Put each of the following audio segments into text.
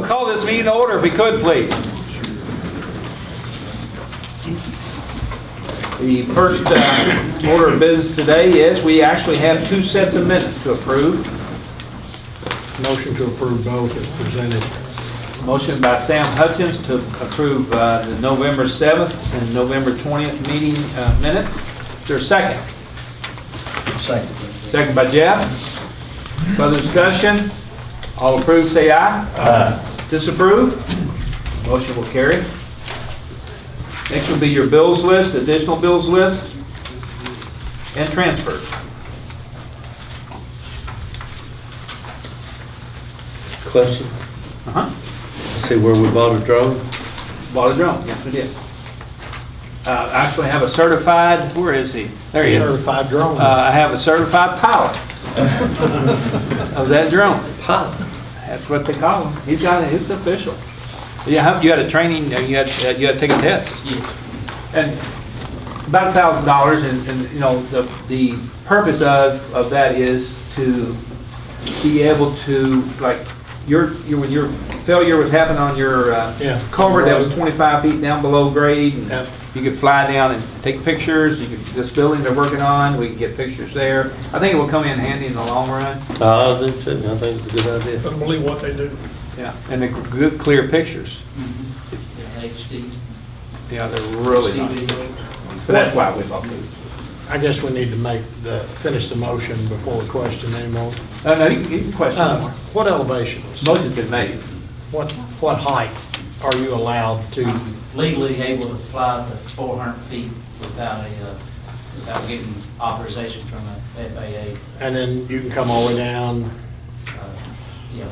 We'll call this meeting to order if we could, please. The first order of business today is we actually have 2 sets of minutes to approve. Motion to approve both is presented. Motion by Sam Hutchins to approve the November 7th and November 20th meeting minutes. Is there a second? Second. Second by Jeff. Further discussion? All approved, say aye. Aye. Disapprove? Motion will carry. Next will be your bills list, additional bills list, and transfers. Question. Uh-huh. See where we bought a drone? Bought a drone, yes we did. Actually have a certified, where is he? There he is. Certified drone. I have a certified pilot of that drone. Pilot. That's what they call him. He's got it, it's official. You had a training, you had to take a test. Yes. And about $1,000, and you know, the purpose of that is to be able to, like, when your failure was happening on your culvert that was 25 feet down below grade, and you could fly down and take pictures. This building they're working on, we can get pictures there. I think it will come in handy in the long run. I do too. I think it's a good idea. I don't believe what they do. Yeah, and they're good, clear pictures. Yeah, HD. Yeah, they're really nice. But that's why we bought these. I guess we need to finish the motion before we question anymore. No, you can question more. What elevations? Motion's been made. What height are you allowed to? Legally able to fly up to 400 feet without getting authorization from the FAA. And then you can come all the way down.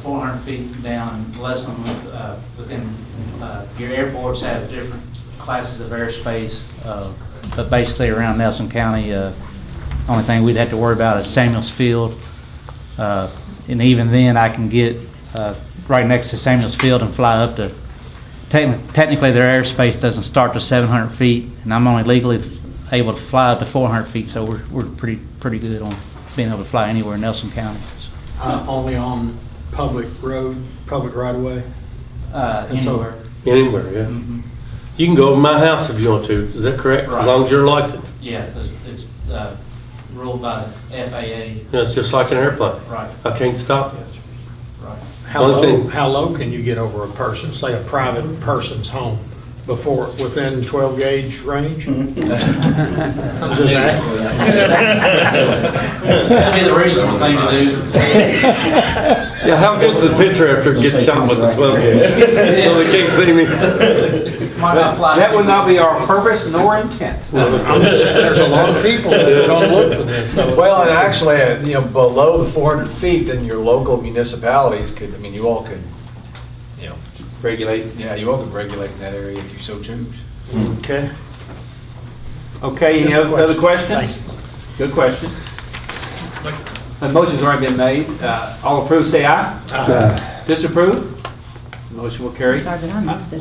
400 feet down, less than within your airports have different classes of airspace, but basically around Nelson County, only thing we'd have to worry about is Samuels Field, and even then I can get right next to Samuels Field and fly up to. Technically, their airspace doesn't start to 700 feet, and I'm only legally able to fly up to 400 feet, so we're pretty good on being able to fly anywhere in Nelson County. Only on public road, public right of way? Anywhere. Anywhere, yeah. Mm-hmm. You can go over my house if you want to. Is that correct? Right. As long as you're licensed. Yeah, because it's ruled by the FAA. It's just like an airplane. Right, I can't stop it. right. How low can you get over a person, say a private person's home, within 12 gauge range? I'm just asking. That'd be the reasonable thing to do. Yeah, how good's the picture after it gets shot with the 12 gauge? So they can't see me. Might not fly. That would not be our purpose nor intent. I'm just saying, there's a lot of people that are going to look for this. So. Well, and actually, below the 400 feet, then your local municipalities could, you all could, Regulate. yeah, you all could regulate in that area if you so choose. Okay. Okay, any Just a other question. questions? Good question. The motion's already been made. All approved, say aye. Aye. Disapprove? Motion will carry. Sorry, but I missed it.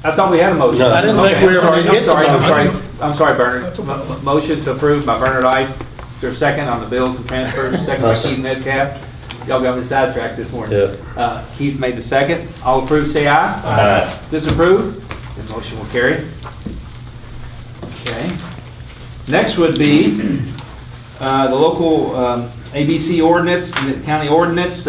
I thought we had a motion. No. I didn't think we were I'm gonna get sorry, the I'm sorry, motion. I'm sorry, Bernard. Motion to approve by Bernard Ice. Is there a second on the bills and transfers? Second by Keith Metcalf. Y'all got me sidetracked this morning. Yeah. Keith made the second. All approved, say aye. Aye. Disapprove? The motion will carry. Okay. Next would be the local ABC ordinance, the county ordinance.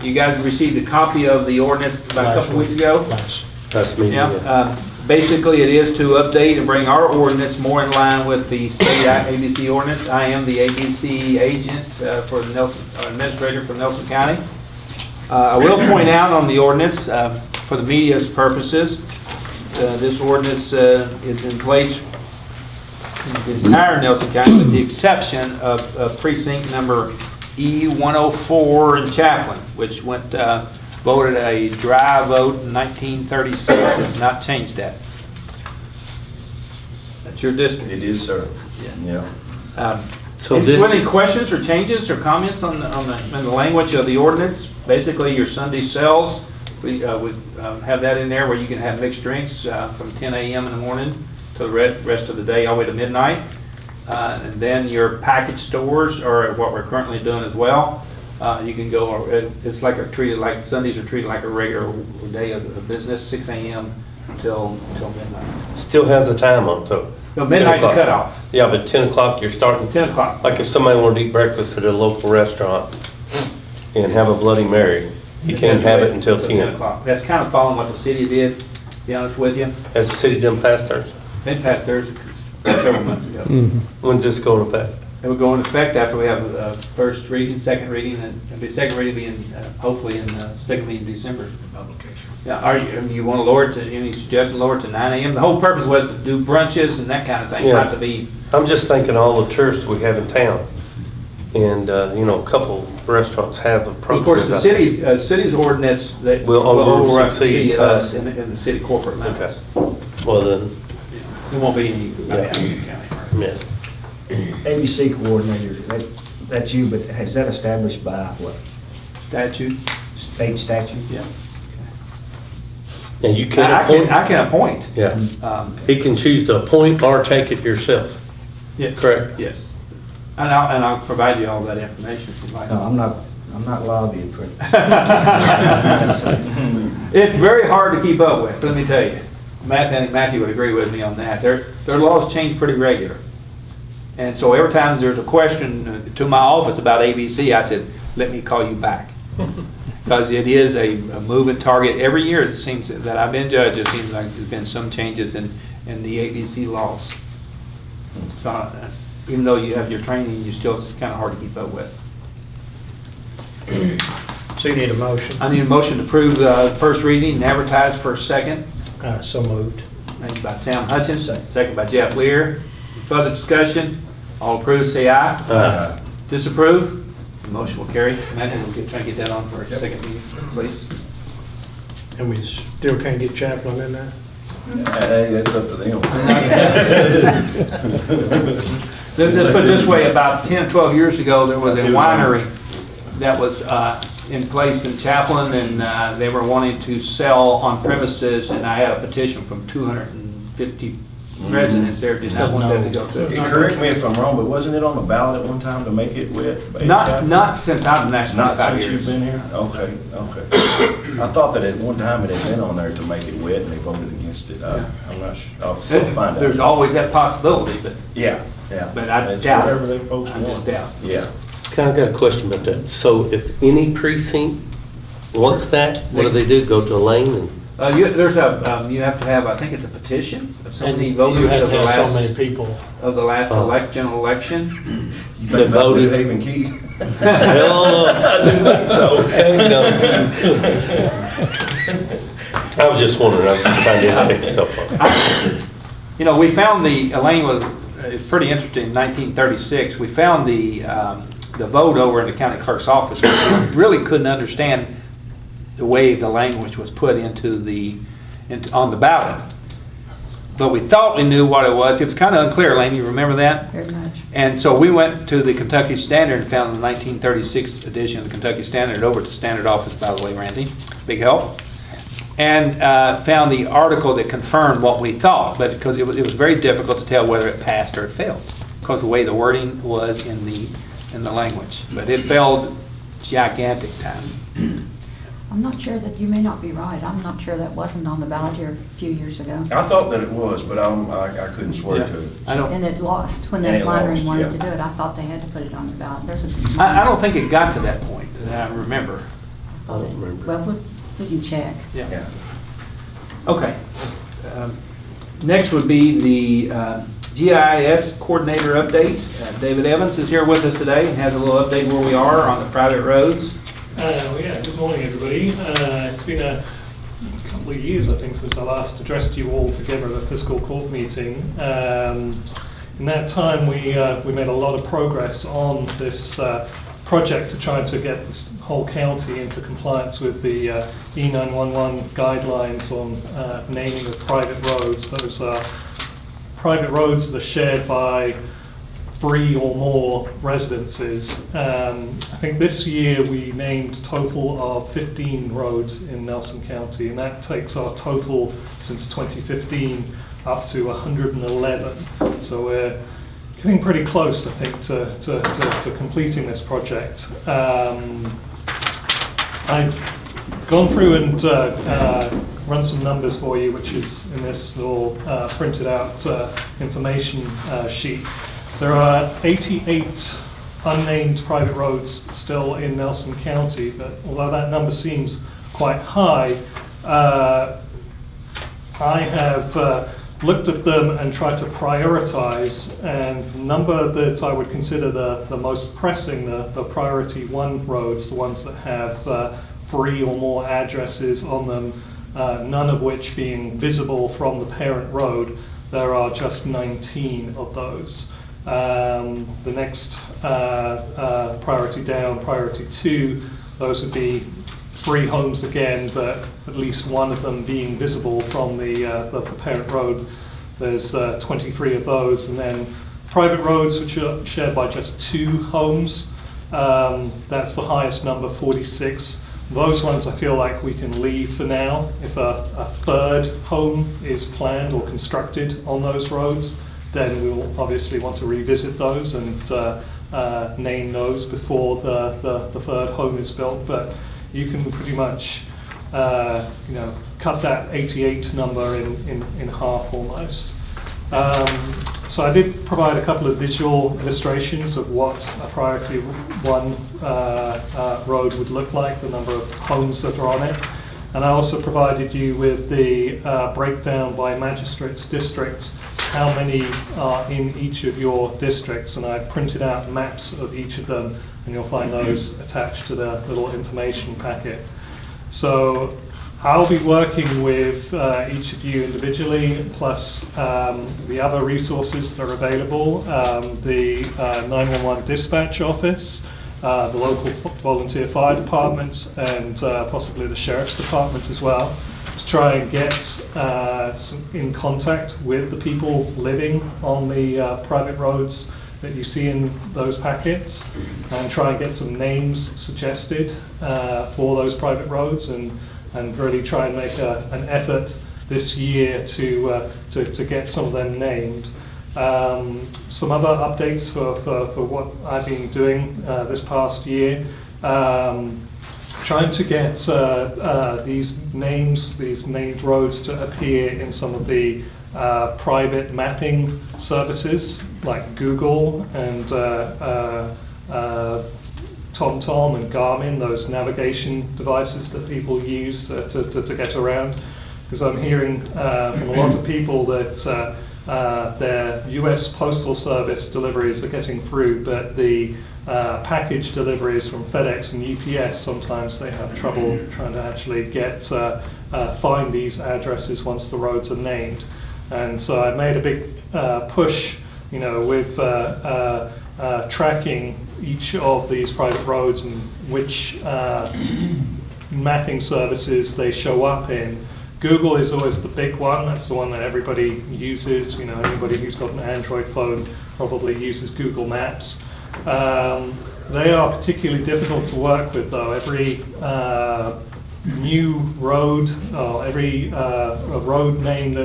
You guys received a copy of the ordinance about a couple weeks ago. Nice. That's me. Yeah. Basically, it is to update and bring our ordinance more in line with the state ABC ordinance. I am the ABC agent for the administrator for Nelson County. I will point out on the ordinance, for the media's purposes, this ordinance is in place in the entire Nelson County with the exception of precinct number E104 in Chaplin, which went voted a dry vote in 1936. Has not changed that. That's your district. It is, sir. Yeah. So Any questions or changes or comments on the language of the ordinance? Basically, your Sunday sales, we have that in there where you can have mixed drinks from 10 a.m. in the morning to the rest of the day all the way to midnight. And then your package stores are what we're currently doing as well. You can go, it's like treated like, Sundays are treated like a regular day of business, 6 a.m. until midnight. Still has the time on, so. No, midnight's 10 o'clock. cutoff, Yeah, but 10 o'clock you're starting. 10 o'clock. Like if somebody wanted to eat breakfast at a local restaurant and have a Bloody Mary, you can't have it until 10. o'clock. That's kind of following what the city did, to be honest with you. Has the city done past theirs? They passed theirs several months ago. When's this go into effect? It would go into effect after we have first reading, second reading, and the second reading being hopefully in second meeting in December. Publication. Yeah, you want to lower it to, any suggestion, lower it to 9 a.m.? The whole purpose was to do brunches and that kind of thing, Yeah. not to be, I'm just thinking all the tourists we have in town. And, a couple restaurants have approached of course, me the about- city's ordinance that Will will succeed oversee us in the city corporate limits. Well, then, There won't be any, yeah. ABC coordinator, that's you, but is that established by what, statute. state statute? Yeah. And you can I appoint. can appoint. Yeah. Um, He can choose to appoint or take it yourself. Yes. Correct. Yes. And I'll provide you all that information if you'd like. No, I'm not lobbying for it. It's very hard to keep up with, let me tell you. I think Matthew would agree with me on that. Their laws change pretty regular. And so every time there's a question to my office about ABC, I said, let me call you back. Because it is a moving target. Every year, it seems that I've been judge, it seems like there's been some changes in the ABC laws. So even though you have your training, it's kind of hard to keep up with. So you need a motion. I need a motion to approve the first reading and advertise for a second. So moved. Made by Sam Hutchins, second by Jeff Lear. Further discussion? All approved, say aye. Aye. Disapprove? The motion will carry. Matthew, we'll try to get that on for a second meeting, please. And we still can't get Chaplin in there? Hey, that's up to them. Let's put it this way, about 10, 12 years ago, there was a winery that was in place in Chaplin, and they were wanting to sell on premises, and I had a petition from 250 residents there, did not want that to go through. Correct me if I'm wrong, but wasn't it on the ballot at one time to make it wet? Not since I've been national, Not 5 since years. you've been here? Okay. I thought that at one time it had been on there to make it wet and they voted against it. I'm not sure. I'll find out. There's always that possibility, but Yeah. But I It's doubt it. whatever they folks I just want. doubt. Yeah. Kind of got a question about that. So if any precinct wants that, what do they do? Go to Elaine and? You have to have, I think it's a petition of so And many you voters have of to the have so many last, people. of the last Oh. general election. You They think about voted. New Haven Key? Hell, I didn't think so. I was just wondering, I'm trying to educate myself on. We found Elaine was, it's pretty interesting, in 1936, we found the vote over in the county clerk's office. We really couldn't understand the way the language was put on the ballot. But we thought we knew what it was. It was kind of unclear, Elaine, you remember that? Very much. And so we went to the Kentucky Standard and found the 1936 edition of the Kentucky Standard, over at the Standard office, by the way, Randy, big help. And found the article that confirmed what we thought, but because it was very difficult to tell whether it passed or it failed, because the way the wording was in the language. But it failed gigantic time. I'm not sure that, you may not be right. I'm not sure that wasn't on the ballot here a few years ago. I thought that it was, but I couldn't swear to it. I don't. And it lost. When And that it winery lost, wanted to yeah. do it, I thought they had to put it on the ballot. I don't think it got to that point, that I remember. I don't remember. Well, we can check. Yeah. Okay. Next would be the GIS coordinator update. David Evans is here with us today and has a little update where we are on the private roads. Good morning, everybody. It's been a couple of years, I think, since I last addressed you all together at a fiscal court meeting. In that time, we made a lot of progress on this project to try to get this whole county into compliance with the E911 guidelines on naming of private roads. Those are private roads that are shared by 3 or more residences. I think this year we named a total of 15 roads in Nelson County, and that takes our total since 2015 up to 111. So we're getting pretty close, I think, to completing this project. I've gone through and run some numbers for you, which is in this little printed out information sheet. There are 88 unnamed private roads still in Nelson County, but although that number seems quite high, I have looked at them and tried to prioritize, and the number that I would consider the most pressing, the priority 1 roads, the ones that have 3 or more addresses on them, none of which being visible from the parent road, there are just 19 of those. The next priority down, priority 2, those would be 3 homes again, but at least one of them being visible from the parent road. There's 23 of those, and then private roads which are shared by just 2 homes. That's the highest number, 46. Those ones I feel like we can leave for now. If a 3rd home is planned or constructed on those roads, then we'll obviously want to revisit those and name those before the 3rd home is built. But you can pretty much, cut that 88 number in half almost. So I did provide a couple of visual illustrations of what a priority 1 road would look like, the number of homes that are on it. And I also provided you with the breakdown by magistrate's district, how many are in each of your districts, and I printed out maps of each of them, and you'll find those attached to the little information packet. So I'll be working with each of you individually, plus the other resources that are available, the 911 dispatch office, the local volunteer fire departments, and possibly the sheriff's department as well, to try and get in contact with the people living on the private roads that you see in those packets, and try and get some names suggested for those private roads, and really try and make an effort this year to get some of them named. Some other updates for what I've been doing this past year. Trying to get these names, these named roads, to appear in some of the private mapping services like Google and TomTom and Garmin, those navigation devices that people use to get around. Because I'm hearing from a lot of people that their US Postal Service deliveries are getting through, but the package deliveries from FedEx and UPS, sometimes they have trouble trying to actually find these addresses once the roads are named. And so I made a big push, with tracking each of these private roads and which mapping services they show up in. Google is always the big one. That's the one that everybody uses. Anybody who's got an Android phone probably uses Google Maps. They are particularly difficult to work with, though. Every new road, or every road name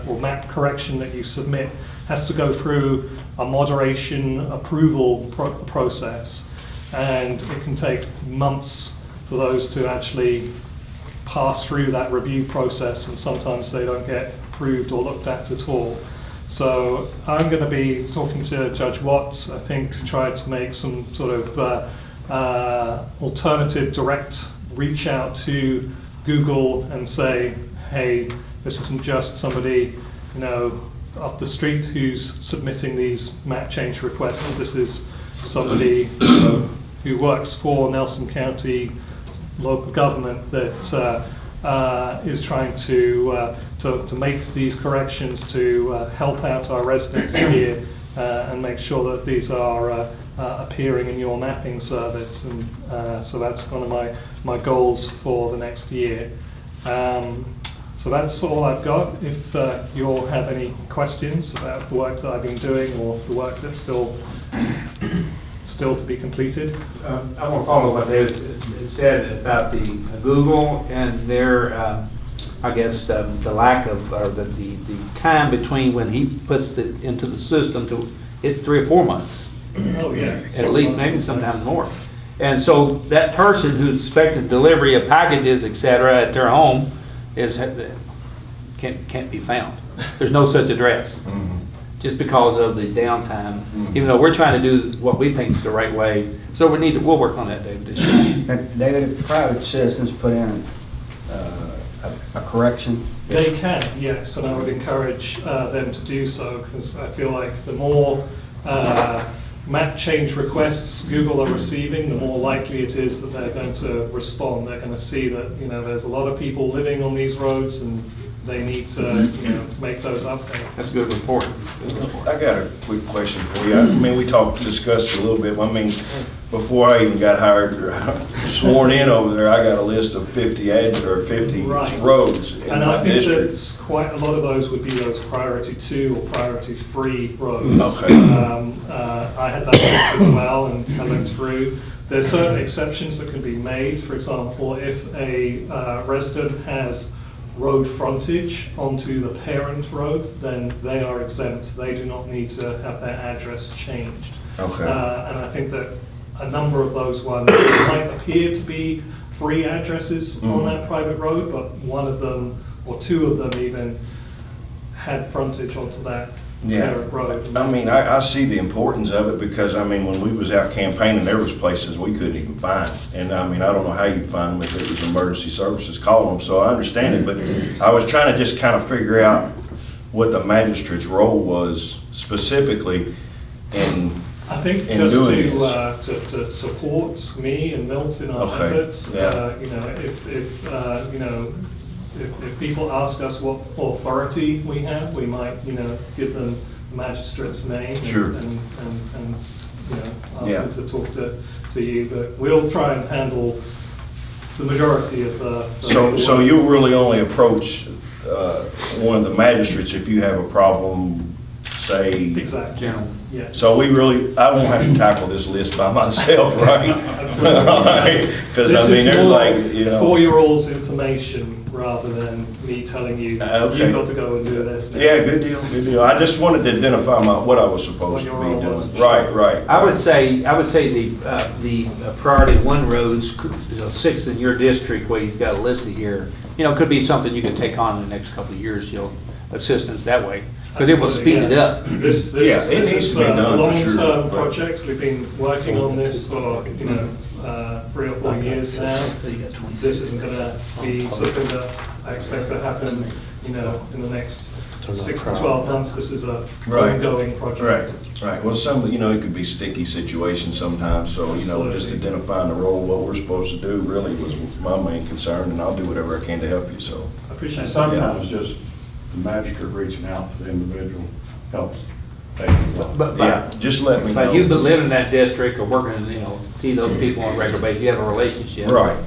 or map correction that you submit has to go through a moderation approval process, and it can take months for those to actually pass through that review process, and sometimes they don't get approved or looked at all. So I'm going to be talking to Judge Watts, I think, to try to make some sort of alternative direct reach out to Google and say, hey, this isn't just somebody, off the street who's submitting these map change requests. This is somebody who works for Nelson County local government that is trying to make these corrections to help out our residents here and make sure that these are appearing in your mapping service. And so that's one of my goals for the next year. So that's all I've got. If you all have any questions about the work that I've been doing or the work that's still to be completed. I want to follow what David said about the Google and their, the lack of, or the time between when he puts it into the system to it's 3 or 4 months, Oh, yeah. at least, maybe sometimes more. And so that person who's expecting delivery of packages, et cetera, at their home can't be found. There's no such address, just because of the downtime, even though we're trying to do what we think is the right way. So we'll work on that, David, this year. Now, David, if private citizens put in a correction, They can, yes, and I would encourage them to do so, because I feel like the more map change requests Google are receiving, the more likely it is that they're going to respond. They're going to see that, you know, there's a lot of people living on these roads, and they need to, you know, make those updates. That's a good report. I got a quick question for you. I mean, we discussed a little bit. I mean, before I even got hired or sworn in over there, I got a list of 50 Right. roads in And my I think district. that quite a lot of those would be those priority 2 or priority 3 roads. Okay. I had that list as well, and I looked through. There's certain exceptions that can be made. For example, if a resident has road frontage onto the parent road, then they are exempt. They do not need to have their address changed. Okay. And I think that a number of those ones might appear to be free addresses on that private road, but one of them, or 2 of them even, had frontage onto that parent road. I mean, I see the importance of it, because, I mean, when we was out campaigning, there was places we couldn't even find. And I mean, I don't know how you'd find them if it was emergency services calling them, so I understand it. But I was trying to just kind of figure out what the magistrate's role was specifically in I think in just doing to support me and Milt in our Okay, efforts, yeah. you know, if people ask us what authority we have, we might, you know, give them the magistrate's name Sure. and you know, ask Yeah. them to talk to you. But we'll try and handle the majority of the. So you'll really only approach one of the magistrates if you have a problem, say. Exactly. General. Yes. So I won't have to tackle this list by myself, right? Absolutely. Because This I mean, is there's more like, you know. for your all's information rather than me telling you, Okay. you've got to go and do this. now. Yeah, good deal, good deal. I just wanted to identify what I was supposed to What be your role was. doing. Right. I would say the priority 1 roads, 6 in your district where he's got it listed here, you know, could be something you could take on in the next couple of years, you know, assistance that way. Because it will speed it up. This Yeah, it this needs is to be a done for sure, long-term but- project. We've been working on this for, you know, 3 or 4 years now. This isn't going to be something that I expect to happen, you know, in the next 6 to 12 months. This is a Right. ongoing project. Right. Well, you know, it could be sticky situations sometimes, so, you know, just Absolutely. identifying the role, what we're supposed to do really was my main concern, and I'll do whatever I can to help you, so. I appreciate that. Sometimes just the magistrate reaching out to the individual helps take it up. But Yeah, just let me know. But you live in that district or working, you know, see those people on a regular basis, you have a relationship. Right,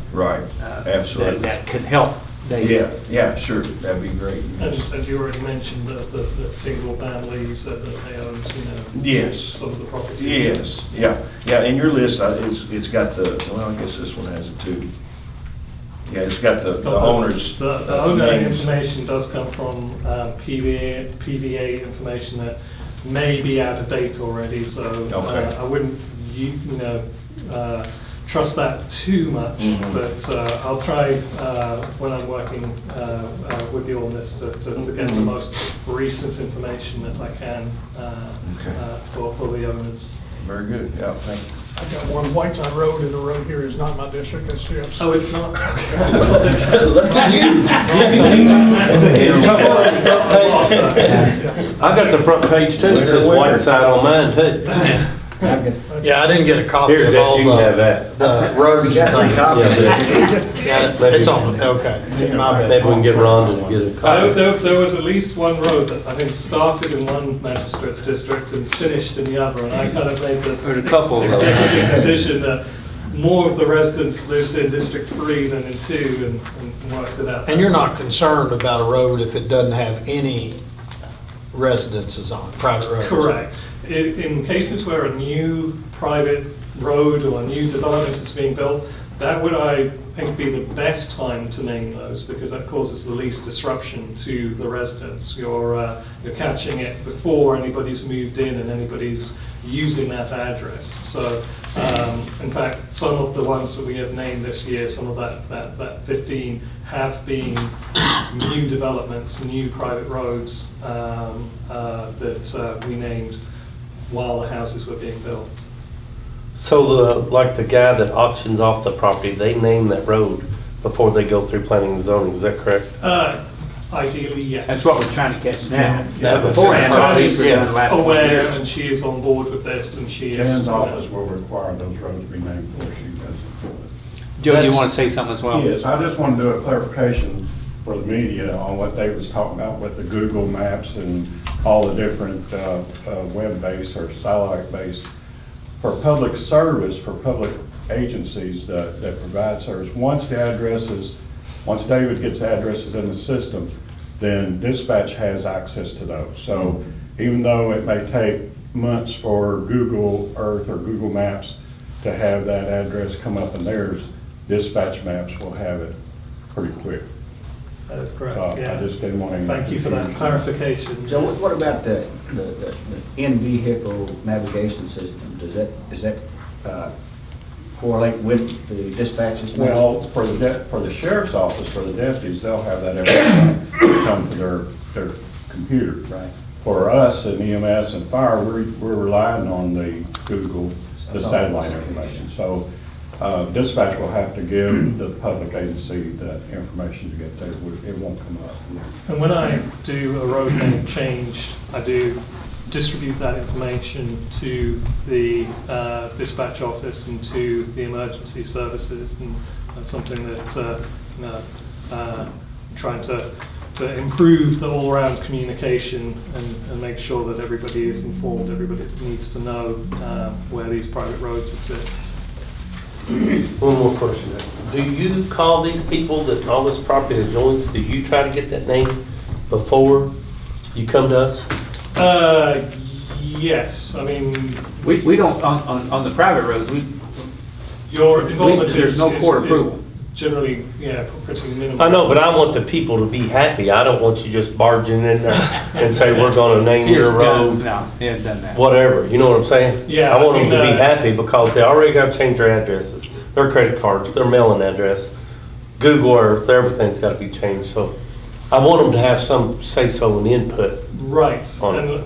uh, absolutely. That could help. David. Yeah, sure, that'd be great. As you already mentioned, the single family, you said that they owned, you know, Yes. some of the properties. Yes, yeah, and your list, it's got well, I guess this one has it too. Yeah, it's got the owners. The owner names. information does come from PVA information that may be out of date already, so Okay. I wouldn't, you know, trust that too much, Mhm. but I'll try when I'm working with you on this to get the most recent information that I can for the owners. Very good, yeah, thank you. I've got one Whiteside Road, and the road here is not my district, that's too upset. Oh, it's not? I got the front page too, it says Whiteside on mine too. Yeah, I didn't get a copy Here, of Jack, all you can have that. the roads and things. Yeah, Yeah, it's on, okay, my bad. Maybe we can get Rhonda to get a copy. There was at least one road that I think started in one magistrate's district and finished in the other, and I kind of made There's a couple of those. executive decision that more of the residents lived in District 3 than in 2 and worked it out. And you're not concerned about a road if it doesn't have any residences on it, private roads? Correct. In cases where a new private road or a new development is being built, That would, I think, be the best time to name those, because that causes the least disruption to the residents. You're catching it before anybody's moved in and anybody's using that address. So, in fact, some of the ones that we have named this year, some of that 15, have been new developments, new private roads that we named while the houses were being built. So like the guy that auctions off the property, they name that road before they go through planning and zoning, is that correct? Ideally, yes. That's what we're trying to catch now. Yeah. Beforehand, all these were done last Aware, year. and she is on board with this, and she is. Jan's office will require those roads to be named before she does it. Joe, you want to say something as well? Yes, I just want to do a clarification for the media on what they was talking about with the Google Maps and all the different web-based or satellite-based. For public service, for public agencies that provide service, once David gets addresses in the system, then dispatch has access to those. So even though it may take months for Google Earth or Google Maps to have that address come up in theirs, dispatch maps will have it pretty quick. That is correct, I yeah. just didn't want any Thank you for that clarification. So what about the in-vehicle navigation system? Does that correlate with the dispatches? Well, for the sheriff's office, for the deputies, they'll have that every time they come to their computer. Right. For us in EMS and fire, we're relying on the Google, the satellite information. So dispatch will have to give the public agency that information to get there. It won't come up. And when I do a road name change, I do distribute that information to the dispatch office and to the emergency services, and that's something that trying to improve the all-around communication and make sure that everybody is informed. Everybody needs to know where these private roads exist. One more question. Do you call these people that all this property adjoins, do you try to get that name before you come to us? Yes, I mean, We don't, on the private roads, your involvement there's no court approval. Generally, yeah, pretty minimal. I know, but I want the people to be happy. I don't want you just barging in there and say, we're gonna name your road, No, he hasn't done that. whatever, you know what I'm saying? Yeah, I want I them mean, to be happy because they already got to change their addresses, their credit cards, their mailing address, Google Earth, everything's got to be changed, so I want them to have some say-so and input. Right, on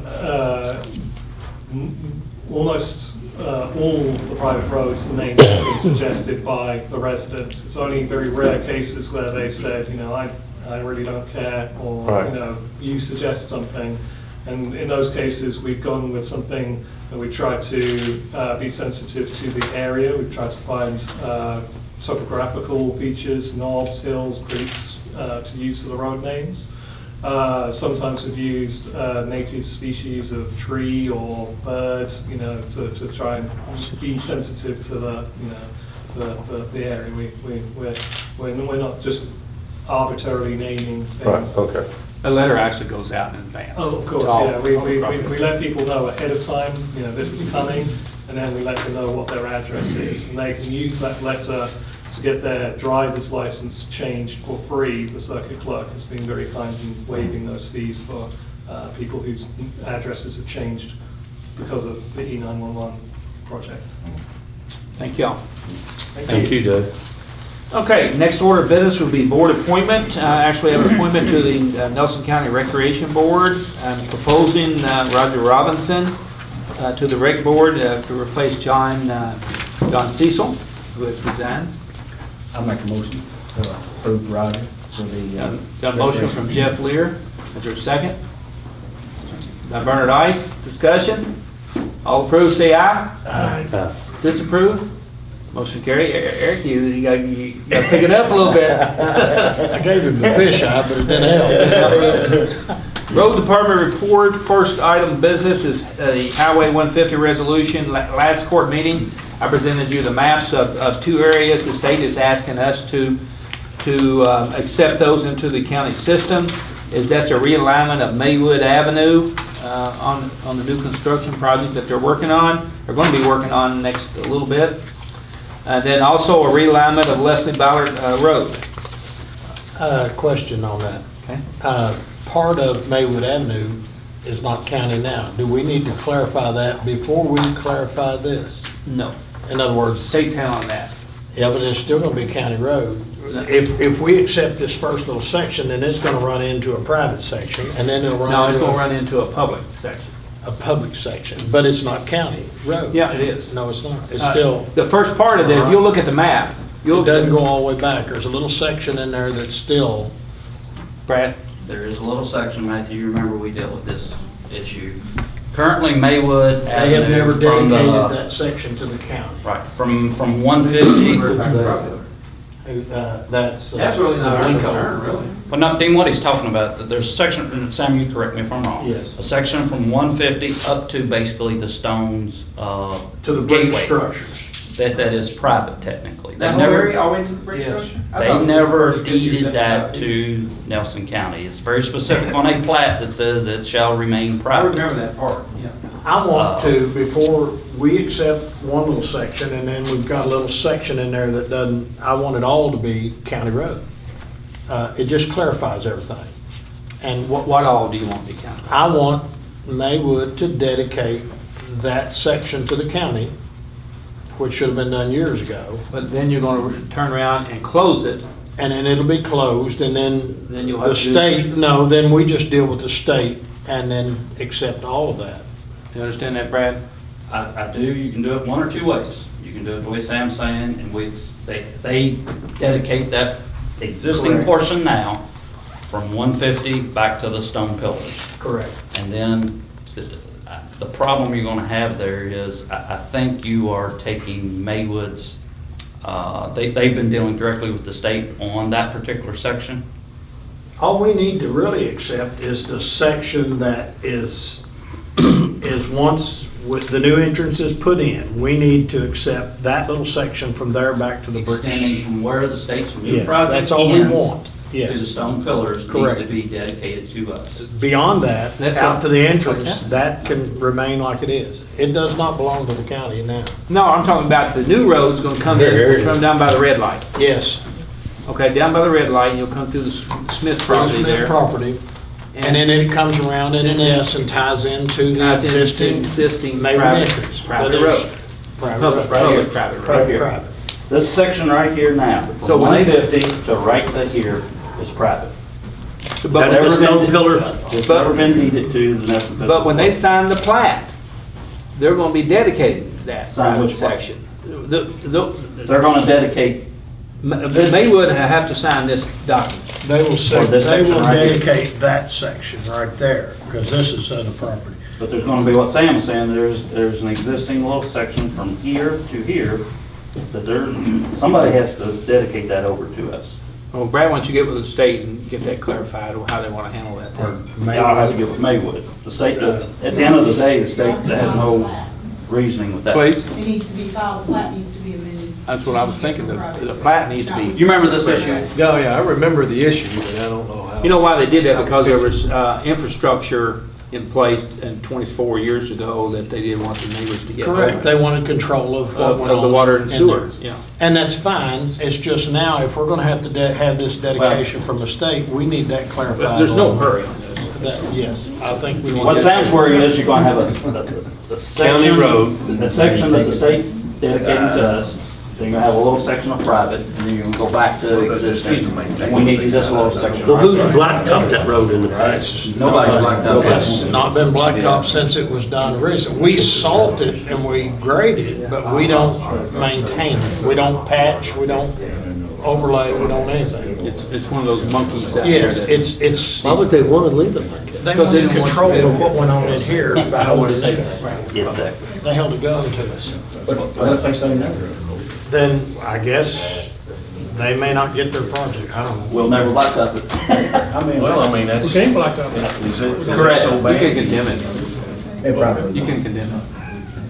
and almost all the private roads, the names have been suggested by the residents. It's only very rare cases where they've said, I really don't care, or, Right. You suggest something. And in those cases, we've gone with something that we try to be sensitive to the area. We've tried to find topographical features, knobs, hills, creeks to use for the road names. Sometimes we've used native species of tree or bird, to try and be sensitive to the area. We're not just arbitrarily naming things. Right, okay. A letter actually goes out in advance. Oh, of course, To all yeah. We property. let people know ahead of time, this is coming, and then we let them know what their address is, and they can use that letter to get their driver's license changed for free. The circuit clerk has been very kind in waiving those fees for people whose addresses have changed because of the E911 project. Thank y'all. Thank you, Doug. Okay, next order of business would be board appointment. Actually, I have an appointment to the Nelson County Recreation Board. I'm proposing Roger Robinson to the Rec Board to replace John Cecil, who has resigned. I'll make a motion to approve Roger for the. Got a motion from Jeff Lear. Is there a second? By Bernard Ice. Discussion? All approve, say aye. Aye. Disapprove? Motion carried. Eric, you got to pick it up a little bit. I gave him the fish eye, but it didn't help. Road Department report. First item of business is the Highway 150 resolution. Last court meeting, I presented you the maps of two areas. The state is asking us to accept those into the county system. That's a realignment of Maywood Avenue on the new construction project that they're working on. They're going to be working on next a little bit. And then also a realignment of Leslie Ballard Road. Question on that. Okay. Part of Maywood Avenue is not county now. Do we need to clarify that before we clarify this? No. In other words, State's handling that. yeah, but it's still gonna be a county road. If we accept this first little section, then it's gonna run into a private section, and then it'll No, run it's into gonna run into a public section. a public section, but it's not county road. Yeah, it is. No, it's not. It's still, The first part of it, if you'll look at the map, it doesn't go all the way back. There's a little section in there that's still, Brad, There is a little section, Matthew, you remember we dealt with this issue. Currently Maywood they have Avenue never from dedicated the, that section to the county. right, from 150. That's. that's really not our Lincoln. concern, really. Well, not, Dean, what he's talking about, there's a section, and Sam, you correct me if I'm wrong. Yes. A section from 150 up to basically the Stones, To the brick gateway. structures. That is private technically. They That whole never, area all the way to the bridge Yes. structure? I they thought it was never the first 50 or deeded that 75. to Nelson County. It's very specific on a plat that says it shall remain I private. remember that part, yeah. I want to, before we accept one little section, and then we've got a little section in there that doesn't, I want it all to be county road. It just clarifies everything. And What all do you want to be counted? I want Maywood to dedicate that section to the county, which should have been done years ago, But then you're gonna turn around and close it. and then it'll be closed, and then Then you'll have the to do- state, no, then we just deal with the state and then accept all of that. You understand that, Brad? I do, you can do it one or two ways. You can do it the way Sam's saying, and they dedicate that existing Correct. portion now from 150 back to the stone pillars. Correct. And then the problem you're gonna have there is, I think you are taking Maywood's, they've been dealing directly with the state on that particular section. All we need to really accept is the section that is once with the new entrance is put in, we need to accept that little section from there back to the brick. Extending from where the state's new Yeah, project that's all we ends want, to the yes. stone pillars needs Correct. to be dedicated to us. Beyond that, That's out what- to the that's what's entrance, happening. that can remain like it is. It does not belong to the county now. No, I'm talking about the new road's gonna come in, come down by the red light. Yes. Okay, down by the red light, you'll come through the Smith property Smith there. property, and then it comes around in an S and ties into the Ties into existing existing Maywood private- entrance. private That is road. Private Public, road. public, private road. Private, private. This section right here now, So from when they- 150 to right to here is private. But That's when the they- stone pillars, it's never been deeded to the Nelson Fiscal But when they Court. sign the plat, they're gonna be dedicating that Sign private which plat? section. They're gonna dedicate, Maywood have to sign this document. They will say, Or this they section will right here. dedicate that section right there, because this is other property. but there's gonna be what Sam's saying, there's an existing little section from here to here that somebody has to dedicate that over to us. Well, Brad, why don't you get with the state and get that clarified, or how they wanna handle that thing? I'll have to get with Maywood. The state, at the end of the day, the state has no reasoning with that. Please, It needs to be filed, the plat needs to be amended. that's what I was thinking, the plat needs to be. You remember this issue? No, yeah, I remember the issue, but I don't know how. You know why they did that? Because there was infrastructure in place in 24 years ago that they didn't want the neighbors to get. Correct, they wanted control of what went on. Of the water and in sewer, there. yeah. And that's fine, it's just now, if we're gonna have to have this dedication from the state, we need that clarified. But there's no on- hurry on this. Yes, I think we want. What Sam's worry is you're gonna have the County section, road. the section that the state's dedicating to us, then you're gonna have a little section of private, and then you're gonna go back to existing. And we need this little section. Well, who's blacktopped that road in the past? Nobody's like that. It's not been blacktop since it was done recently. We salt it and we grade it, but we don't maintain it. We don't patch, we don't overlay, we don't anything. It's one of those monkeys out there. Yes, that- it's, Why would they want to leave it like that? they Because they wanted didn't want- control they of don't what want- went on in here by holding it. Get that. They held a gun to us. What if they say no? Then I guess they may not get their project, I don't know. We'll never blacktop it. Well, I mean, that's, Okay, blacktop. is it Correct. so You can bad? condemn it. They probably. You can condemn it.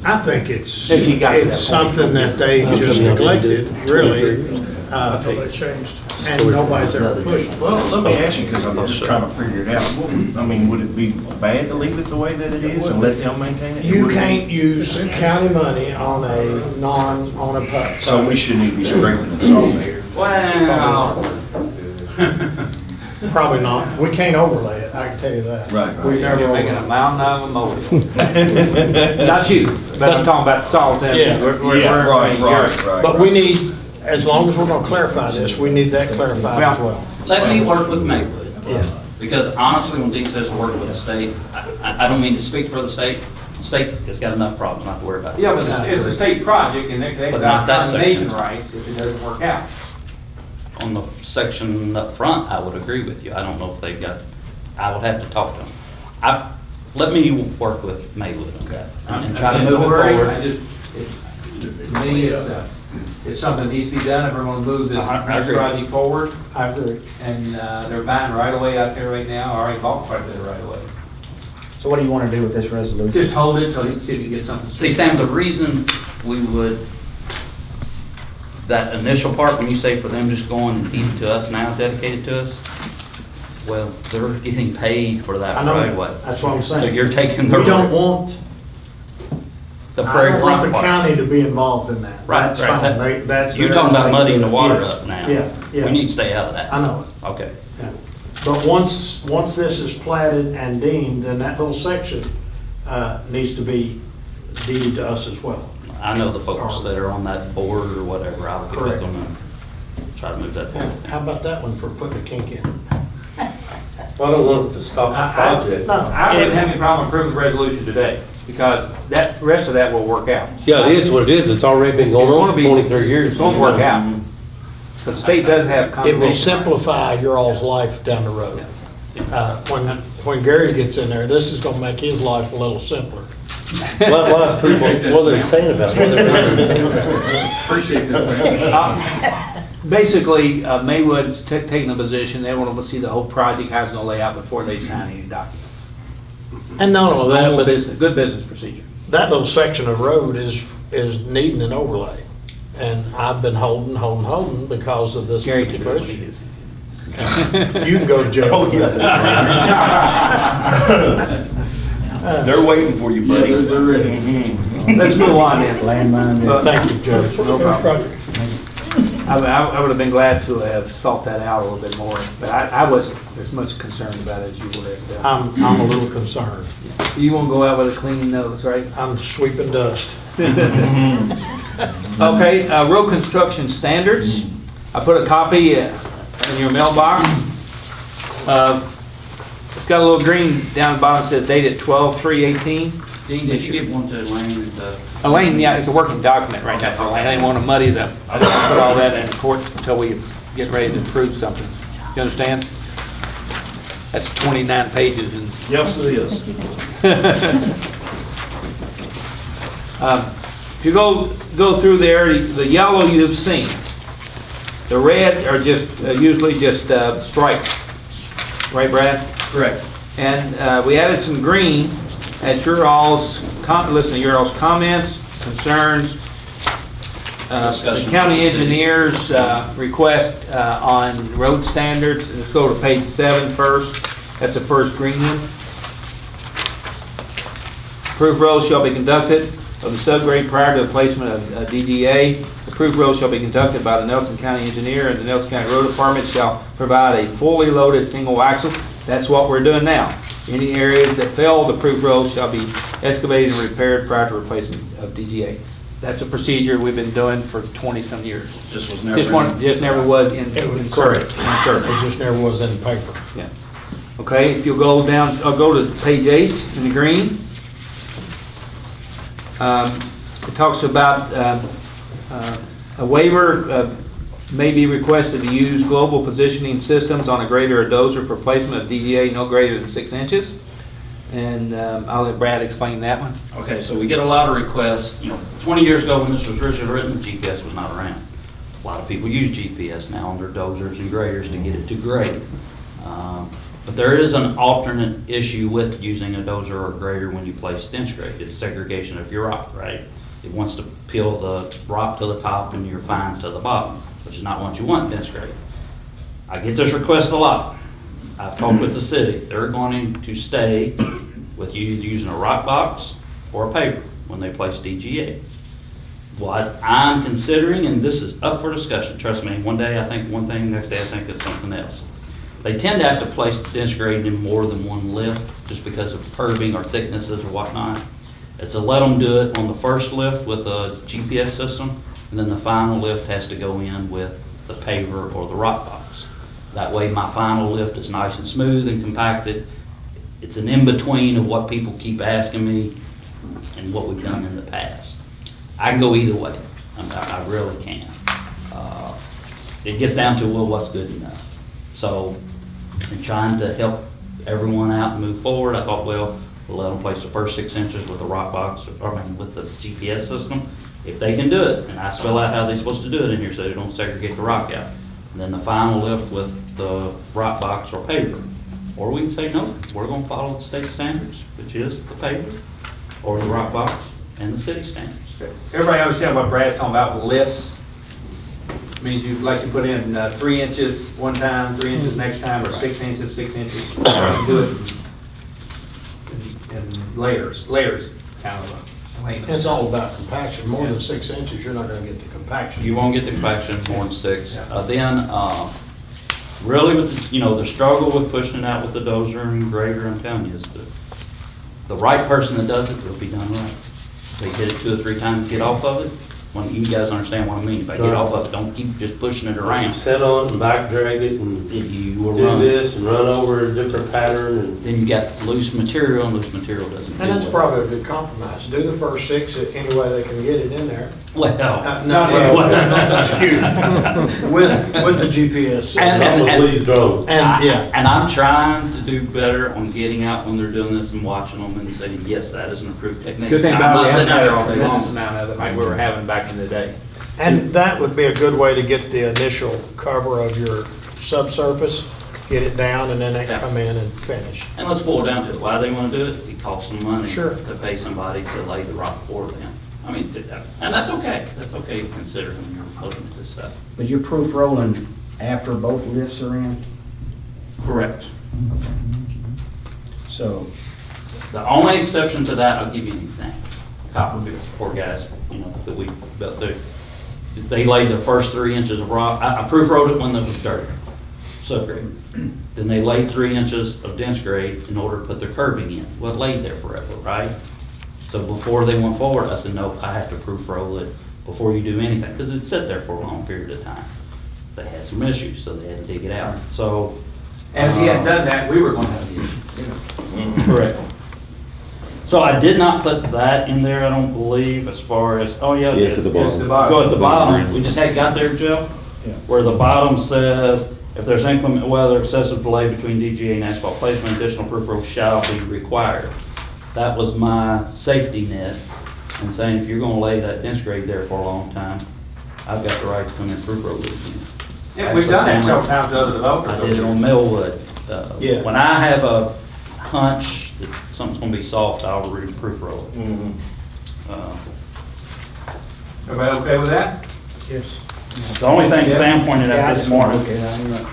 I think it's If you got to that point. something that they just neglected, really. Until they changed. And nobody's ever pushed it. Well, let me ask you, because I'm just trying to figure it out. I mean, would it be bad to leave it the way that it is and let them maintain it? You can't use county money on a pub. So we shouldn't even be scraping the salt there. Wow. Probably not. We can't overlay it, I can tell you that. Right. We never You're making a overlay. mountain out of a molehill. Not you, but I'm talking about salt and. Yeah, Right. But we need, as long as we're gonna clarify this, we need that clarified as well. Let me work with Maywood. Yeah. Because honestly, when Dean says work with the state, I don't mean to speak for the state. The state has got enough problems not to worry about. Yeah, but it's a state project and they've But got not that condemnation section. rights if it doesn't work out. On the section up front, I would agree with you. I don't know if they've got, I would have to talk to them. Let me work with Maywood on that and try to move it Don't worry, forward. to me, it's something that needs to be done if we're gonna move this I next agree. project forward. I agree. And they're buying right away out there right now, already bought quite a bit of right away. So what do you want to do with this resolution? Just hold it till you see if you get something. See, Sam, the reason we would, that initial part, when you say for them just going and feeding to us now, dedicated to us, well, they're getting paid for that I know, right away. that's what I'm saying. So you're taking the. We don't want, The I very don't want front the part. county to be involved in that. Right, That's right. fine. That's You're their talking about thing to muddying do. the water Yes. up now. Yeah, yeah. We need to stay out of that. I know it. Okay. Yeah. But once this is platted and deemed, then that little section needs to be deeded to us as well. I know the folks that are on that board or whatever, I'll get with Correct. them and try to move that Yeah, forward. how about that one for putting a kink in? I don't want it to stop the project. No, I wouldn't have any problem approving the resolution today, because that, rest of that will work out. Yeah, it is what it is. It's already been going on for 23 years. It's gonna work out. Because the state does have It will condemnation rights. simplify your all's life down the road. When Gary gets in there, this is gonna make his life a little simpler. Lots of people, what are they saying about it? Appreciate that. Basically, Maywood's taking a position, they want to see the whole project, how it's gonna lay out before they sign any documents. And not only that, Normal but business, good business procedure. that little section of road is needing an overlay. And I've been holding because of this Gary can do particular what he issue. is. You can go to jail. Oh, They're waiting for you, buddy. Yeah, they're ready. Mhm. Let's move on then. Landmine there. Thank you, Judge. No problem. I would have been glad to have sought that out a little bit more, but I wasn't as much concerned about it as you were. I'm a little concerned. You won't go out with a clean nose, right? I'm sweeping dust. Okay, road construction standards. I put a copy in your mailbox. It's got a little green down the bottom, says dated 12/3/18. Dean, did you get one to Elaine? Elaine, yeah, it's a working document right now for Elaine. I didn't want to muddy them. I didn't want to put all that in court until we get ready to approve something. You understand? That's 29 pages and Yes, it is. if you go through there, the yellow you've seen. The red are just usually just strikes. Right, Brad? Correct. And we added some green at your all's, listen to your all's comments, concerns, the Discussion. county engineer's request on road standards. Let's go to page 7 first. That's the first green one. Approved roads shall be conducted of the subgrade prior to the placement of DGA. Approved roads shall be conducted by the Nelson County Engineer, and the Nelson County Road Department shall provide a fully loaded single axle. That's what we're doing now. Any areas that fail, the approved roads shall be excavated and repaired prior to replacement of DGA. That's a procedure we've been doing for 20-some years. Just was never. Just never was inserted. Correct. It just never was in the paper. Yeah. Okay, if you'll go down, I'll go to page 8 in the green. It talks about a waiver may be requested to use global positioning systems on a grader or dozer for placement of DGA no greater than 6 inches. And I'll let Brad explain that one. Okay, so we get a lot of requests. 20 years ago when this was originally written, GPS was not around. A lot of people use GPS now on their dozers and graders to get it to grade. But there is an alternate issue with using a dozer or grader when you place dense grade. It's segregation of your rock, right? It wants to peel the rock to the top and your fines to the bottom. which is not what you want in dense grade. I get this request a lot. I've talked with the city. They're going to stay with you using a rock box or a paper when they place DGA. What I'm considering, and this is up for discussion, trust me, one day I think one thing, next day I think it's something else. They tend to have to place the dense grade in more than one lift just because of curbing or thicknesses or whatnot. It's to let them do it on the first lift with a GPS system, and then the final lift has to go in with the paver or the rock box. That way my final lift is nice and smooth and compacted. It's an in-between of what people keep asking me and what we've done in the past. I can go either way. I really can. It gets down to, well, what's good enough? So, in trying to help everyone out and move forward, I thought, well, we'll let them place the first 6 inches with the rock box, with the GPS system, if they can do it. And I spell out how they're supposed to do it in here so they don't segregate the rock out. And then the final lift with the rock box or paver. Or we can say, no, we're gonna follow the state standards, which is the paver or the rock box and the city standards. Everybody understand what Brad's talking about with lifts? Means you, like you put in 3 inches one time, 3 inches next time, or 6 inches, 6 inches. You do it in layers, kind of a length. It's all about compaction. More than 6 inches, you're not gonna get the compaction. You won't get the compaction more than 6. Really with the struggle with pushing it out with the dozer and grader, I'm telling you, is the right person that does it will be done right. They hit it 2 or 3 times, get off of it. When you guys understand what I mean. If I get off of it, don't keep just pushing it around. Set on it and back drag it and You will do run. this and run over a different pattern and. Then you got loose material, and loose material doesn't do And that's well. probably a good compromise. Do the first 6 any way they can get it in there. Well, Excuse me. With the GPS system. Please drone. And I'm trying to do better on getting out when they're doing this and watching them and saying, yes, that is an improved technique. Good thing I'm about it, not we haven't sitting had out a there tremendous amount of it like we were having back in the day. And that would be a good way to get the initial cover of your subsurface, get it down, and then they can come in and finish. And let's boil down to it. Why they want to do it? It costs them money Sure. to pay somebody to lay the rock for them. I mean, and that's okay. That's okay to consider when you're looking at this stuff. But you're proof rolling after both lifts are in? Correct. So, The only exception to that, I'll give you an example. Copperfield, poor guys, that we built there. They laid the first 3 inches of rock. I proof rolled it when it was dirt, subgrade. Then they laid 3 inches of dense grade in order to put their curbing in. Well, it laid there forever, right? So before they went forward, I said, no, I have to proof roll it before you do anything, because it sat there for a long period of time. They had some issues, so they had to dig it out. So. And if he hadn't done that, we were going to have the issue. Correct. So I did not put that in there, I don't believe, as far as, oh yeah. It's at the bottom. It's the bottom. Go at the bottom, we just had got there, Jeff, where the bottom says, if there's inclement weather, excessive delay between DGA and asphalt placement, additional proof roll shall be required. That was my safety net, and saying if you're gonna lay that dense grade there for a long time, I've got the right to come in proof roll it again. Yeah, we've done that several times with other developers. I did it on Millwood. Yeah. When I have a hunch that something's gonna be soft, I'll proof roll it. Everybody okay with that? Yes. The only thing Sam pointed yeah, I out this just want to morning. look at it. I'm not-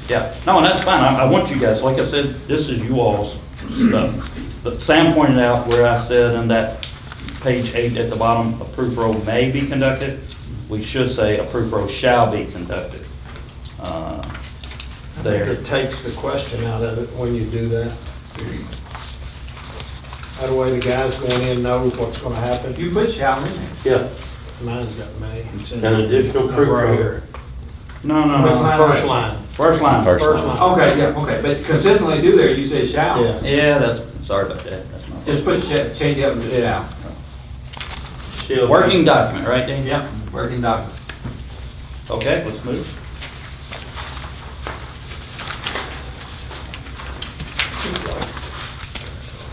Yeah, no, and that's fine. I want you guys, like I said, this is you all's stuff. But Sam pointed out where I said in that page 8 at the bottom, a proof roll may be conducted. We should say a proof roll shall be conducted. I think There. it takes the question out of it when you do that. That way the guys going in know what's gonna happen. You put shall in there. Yeah, Mine's got May. an additional proof Right roll. here. No, Which line? First line. First line. First First line. line. Okay, yeah, okay, but consistently do there, you say shall. Yeah. Yeah, that's, sorry about that. That's not. Just put change it up and just Yeah. shall. Still. Working document, right, Dan? Yeah, working document. Okay, let's move.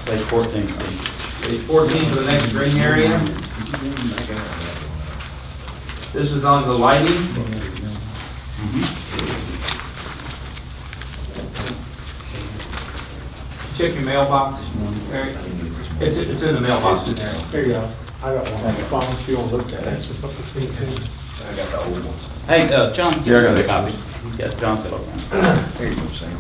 Page 14, please. Page 14 for the next green area. This is on the lighting. Check your mailbox. Eric. It's in the mailbox in there. Here you go. I got one on the phone if you want to look at it. Thanks for putting this meeting in. I got the old one. Hey, John. Yeah, I got it. Copy. Yeah, John got it. Here you go, Sam.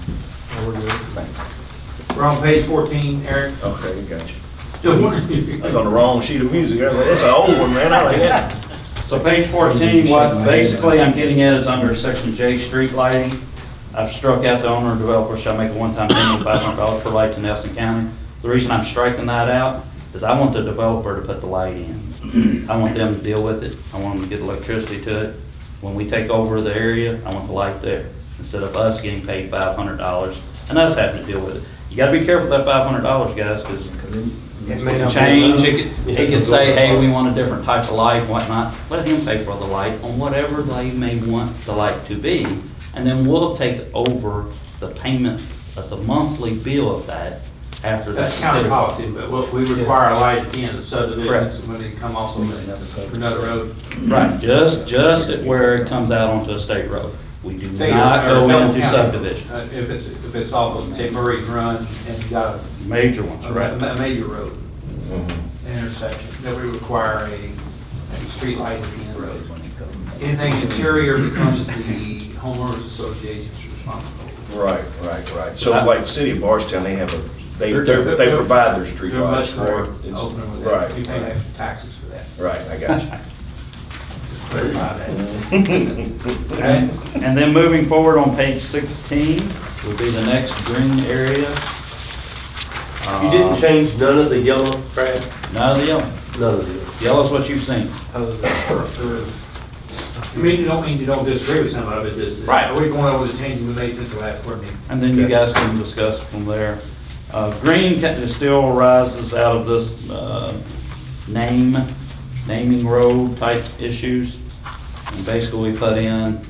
We're on page 14, Eric. Okay, got you. Just wondering if you I was on the wrong sheet of music. It's an old one, man. I like it. So page 14, what basically I'm getting at is under section J, street lighting. I've struck out the owner or developer shall make a one-time payment of $500 per light to Nelson County. The reason I'm striking that out is I want the developer to put the light in. I want them to deal with it. I want them to get electricity to it. When we take over the area, I want the light there, instead of us getting paid $500 and us having to deal with it. You gotta be careful with that $500, guys, because It may not be change, enough. it could say, hey, we want a different type of light and whatnot. Let him pay for the light on whatever they may want the light to be. And then we'll take over the payment of the monthly bill of that after that. That's county policy, but what we require a light at the end of subdivisions Correct. when they come off of another road. Right, just at where it comes out onto a state road. We do State not or go Melville into County. subdivision, If it's off of, say, Murray's Run and you got major ones, a right? a major road, Mm-hmm. an intersection, then we require a street light at the end of the road. Anything interior becomes the homeowners association's responsibility. Right. So like the city of Bardstown, they have they provide their street They're lights. much more correct? It's- open with that. Right, We pay right. extra taxes for that. Right, I got you. Just clarify that. Okay, and then moving forward on page 16 would be the next green area. You didn't change none of the yellow, Brad? None of the yellow. None of the yellow. Yellow's what you've seen. Other than structure. I mean, you don't mean you don't disagree with some of it, just. Right. We're going over the changes we made since the last board meeting. And then you guys can discuss from there. Green still arises out of this naming road type issues. And basically we put in,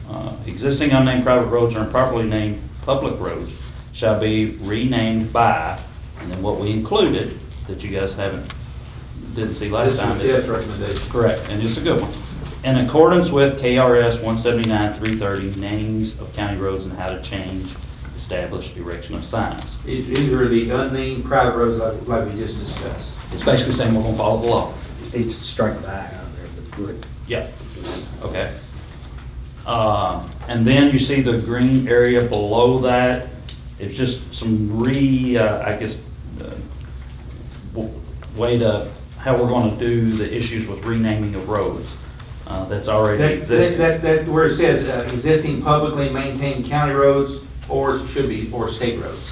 existing unnamed private roads or improperly named public roads shall be renamed by, and then what we included, that you guys didn't see last This time. is Jeff's recommendation. Correct, and it's a good one. In accordance with KRS 179-330, names of county roads and how to change, establish, erection of signs. These are the unnamed private roads like we just discussed. It's basically saying we're gonna follow the law. It's strike back out there, but good. Yep. Okay. And then you see the green area below that. It's just some way to, how we're gonna do the issues with renaming of roads. That's already existing. That, where it says existing publicly maintained county roads, or should be, or state roads.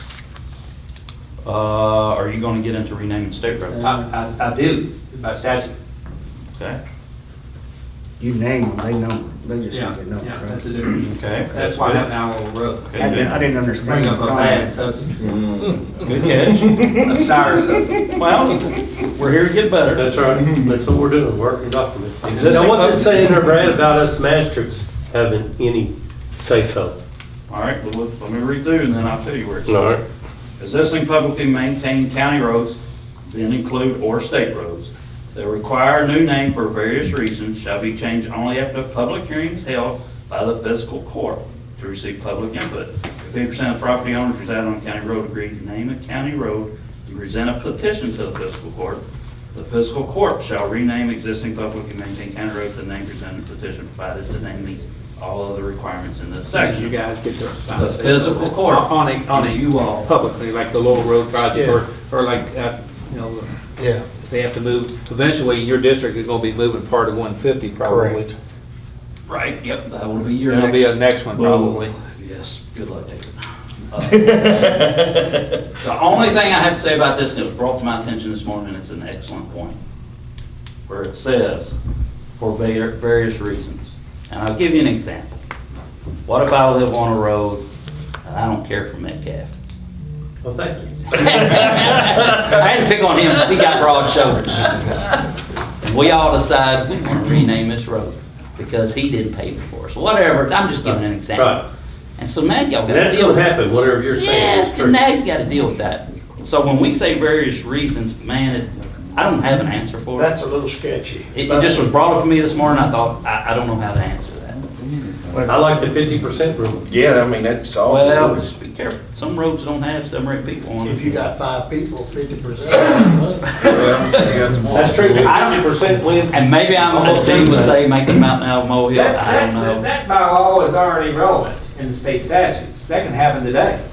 Are you gonna get into renaming state roads? I do, by statute. Okay. You name them, they know, they just Yeah, have to know, yeah, right? that's the difference. Okay. That's why I have now a little road. Okay, I good. didn't understand. Bring up a the bad comment. subject. Good catch. A sour subject. Well, we're here to get better. That's right, that's what we're doing, working document. Existing Now, what's public- it saying there, Brad, about us magistrates having any say-so? All right, well, let me read through and then I'll tell you where it says. All right. Existing publicly maintained county roads, then include or state roads, that require a new name for various reasons shall be changed only after public hearings held by the fiscal court to receive public input. If 50% of property owners residing on a county road agree to name a county road and present a petition to the fiscal court, the fiscal court shall rename existing publicly maintained county roads to the name presented petition, provided the name meets all other requirements in this section. You guys get to. The physical court. On a, You all. publicly, like the Lowell Road project, Yeah. or like, you know, Yeah, if they have to move, eventually your district is gonna be moving part of 150 probably. correct. Right, yep, that will be your That'll be a next. next one probably. Yes, good luck, David. The only thing I have to say about this, and it was brought to my attention this morning, and it's an excellent point, where it says, for various reasons. And I'll give you an example. What if I live on a road and I don't care for Metcalf? Well, thank you. I had to pick on him because he got broad shoulders. And we all decide we want to rename this road because he didn't pave it for us. Whatever, I'm just giving an example. Right. And so now y'all got And to that's deal what with it. happened, whatever you're saying Yes, is and now true. you got to deal with that. So when we say various reasons, man, I don't have an answer for it. That's a little sketchy. It just was brought up to me this morning, I thought, I don't know how to answer that. I like the 50% rule. Yeah, I mean, that's all. Well, just be careful. Some roads don't have 7 or 8 people on them. If you got 5 people, 50%. That's true, 50% wins. And maybe I'm, as Dean would say, make them Mountain Alamo Mohill, I don't know. That by law is already relevant in the state statutes. That can happen today.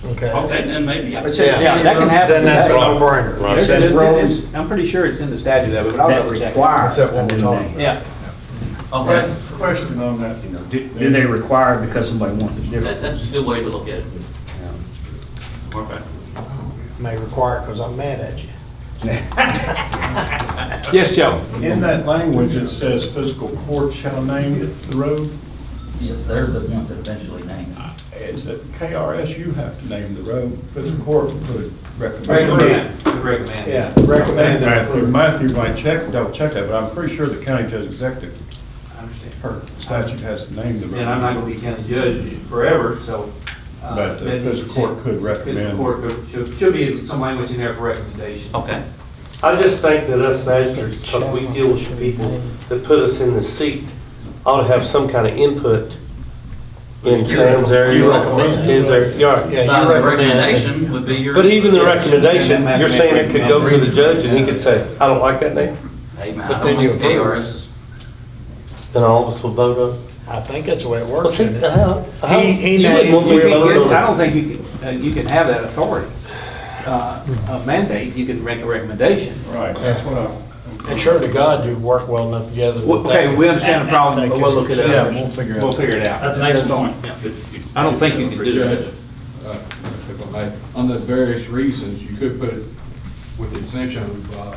Okay. Okay, then maybe, yeah. Yeah, that can happen Then that's a today. no-brainer. Right. It's- Says it's- roads I'm pretty sure it's in the statute of it, but I'll That double check. requires That's what a we're new talking name. Yeah. Okay, Question on that, Do they require it because somebody wants it different? that's a good way to look at it. Okay. May require it because I'm mad at you. Yes, Joe? in that language, it says fiscal court shall name the road. Yes, they're the ones that eventually name it. Is it KRS, you have to name the road, fiscal court would recommend. Recommend. Yeah, recommend. Matthew might double check that, but I'm pretty sure the county judge executive, I understand. per statute, has to name the road. And I'm not gonna be county judge forever, so. But the that needs fiscal to court check. could recommend. Fiscal court should be some language in there for recommendation. Okay. I just think that us magistrates, because we deal with the people that put us in the seat, ought to have some kind of input in Sam's area. You recommend. His area, yeah. Yeah, Now, you the recommend. recommendation would be your. But even the recommendation, you're saying it could go to the judge and he could say, I don't like that name? Hey, man, But I then don't you think the approve. KRS is. Then all of us will vote on it? I think that's the way it Well, works. see, isn't it? how- He you wouldn't want me You to can vote get- on I it. don't think you can have that authority. A mandate, you can make a recommendation. Right, that's what I'm. And sure to God, you work well enough together. that Okay, that we understand the problem, but we'll look it Yeah, up. we'll figure it We'll out. figure it out. That's an excellent point. Yeah, but I don't think you can do that. If I may, on the various reasons, you could put, with the exemption of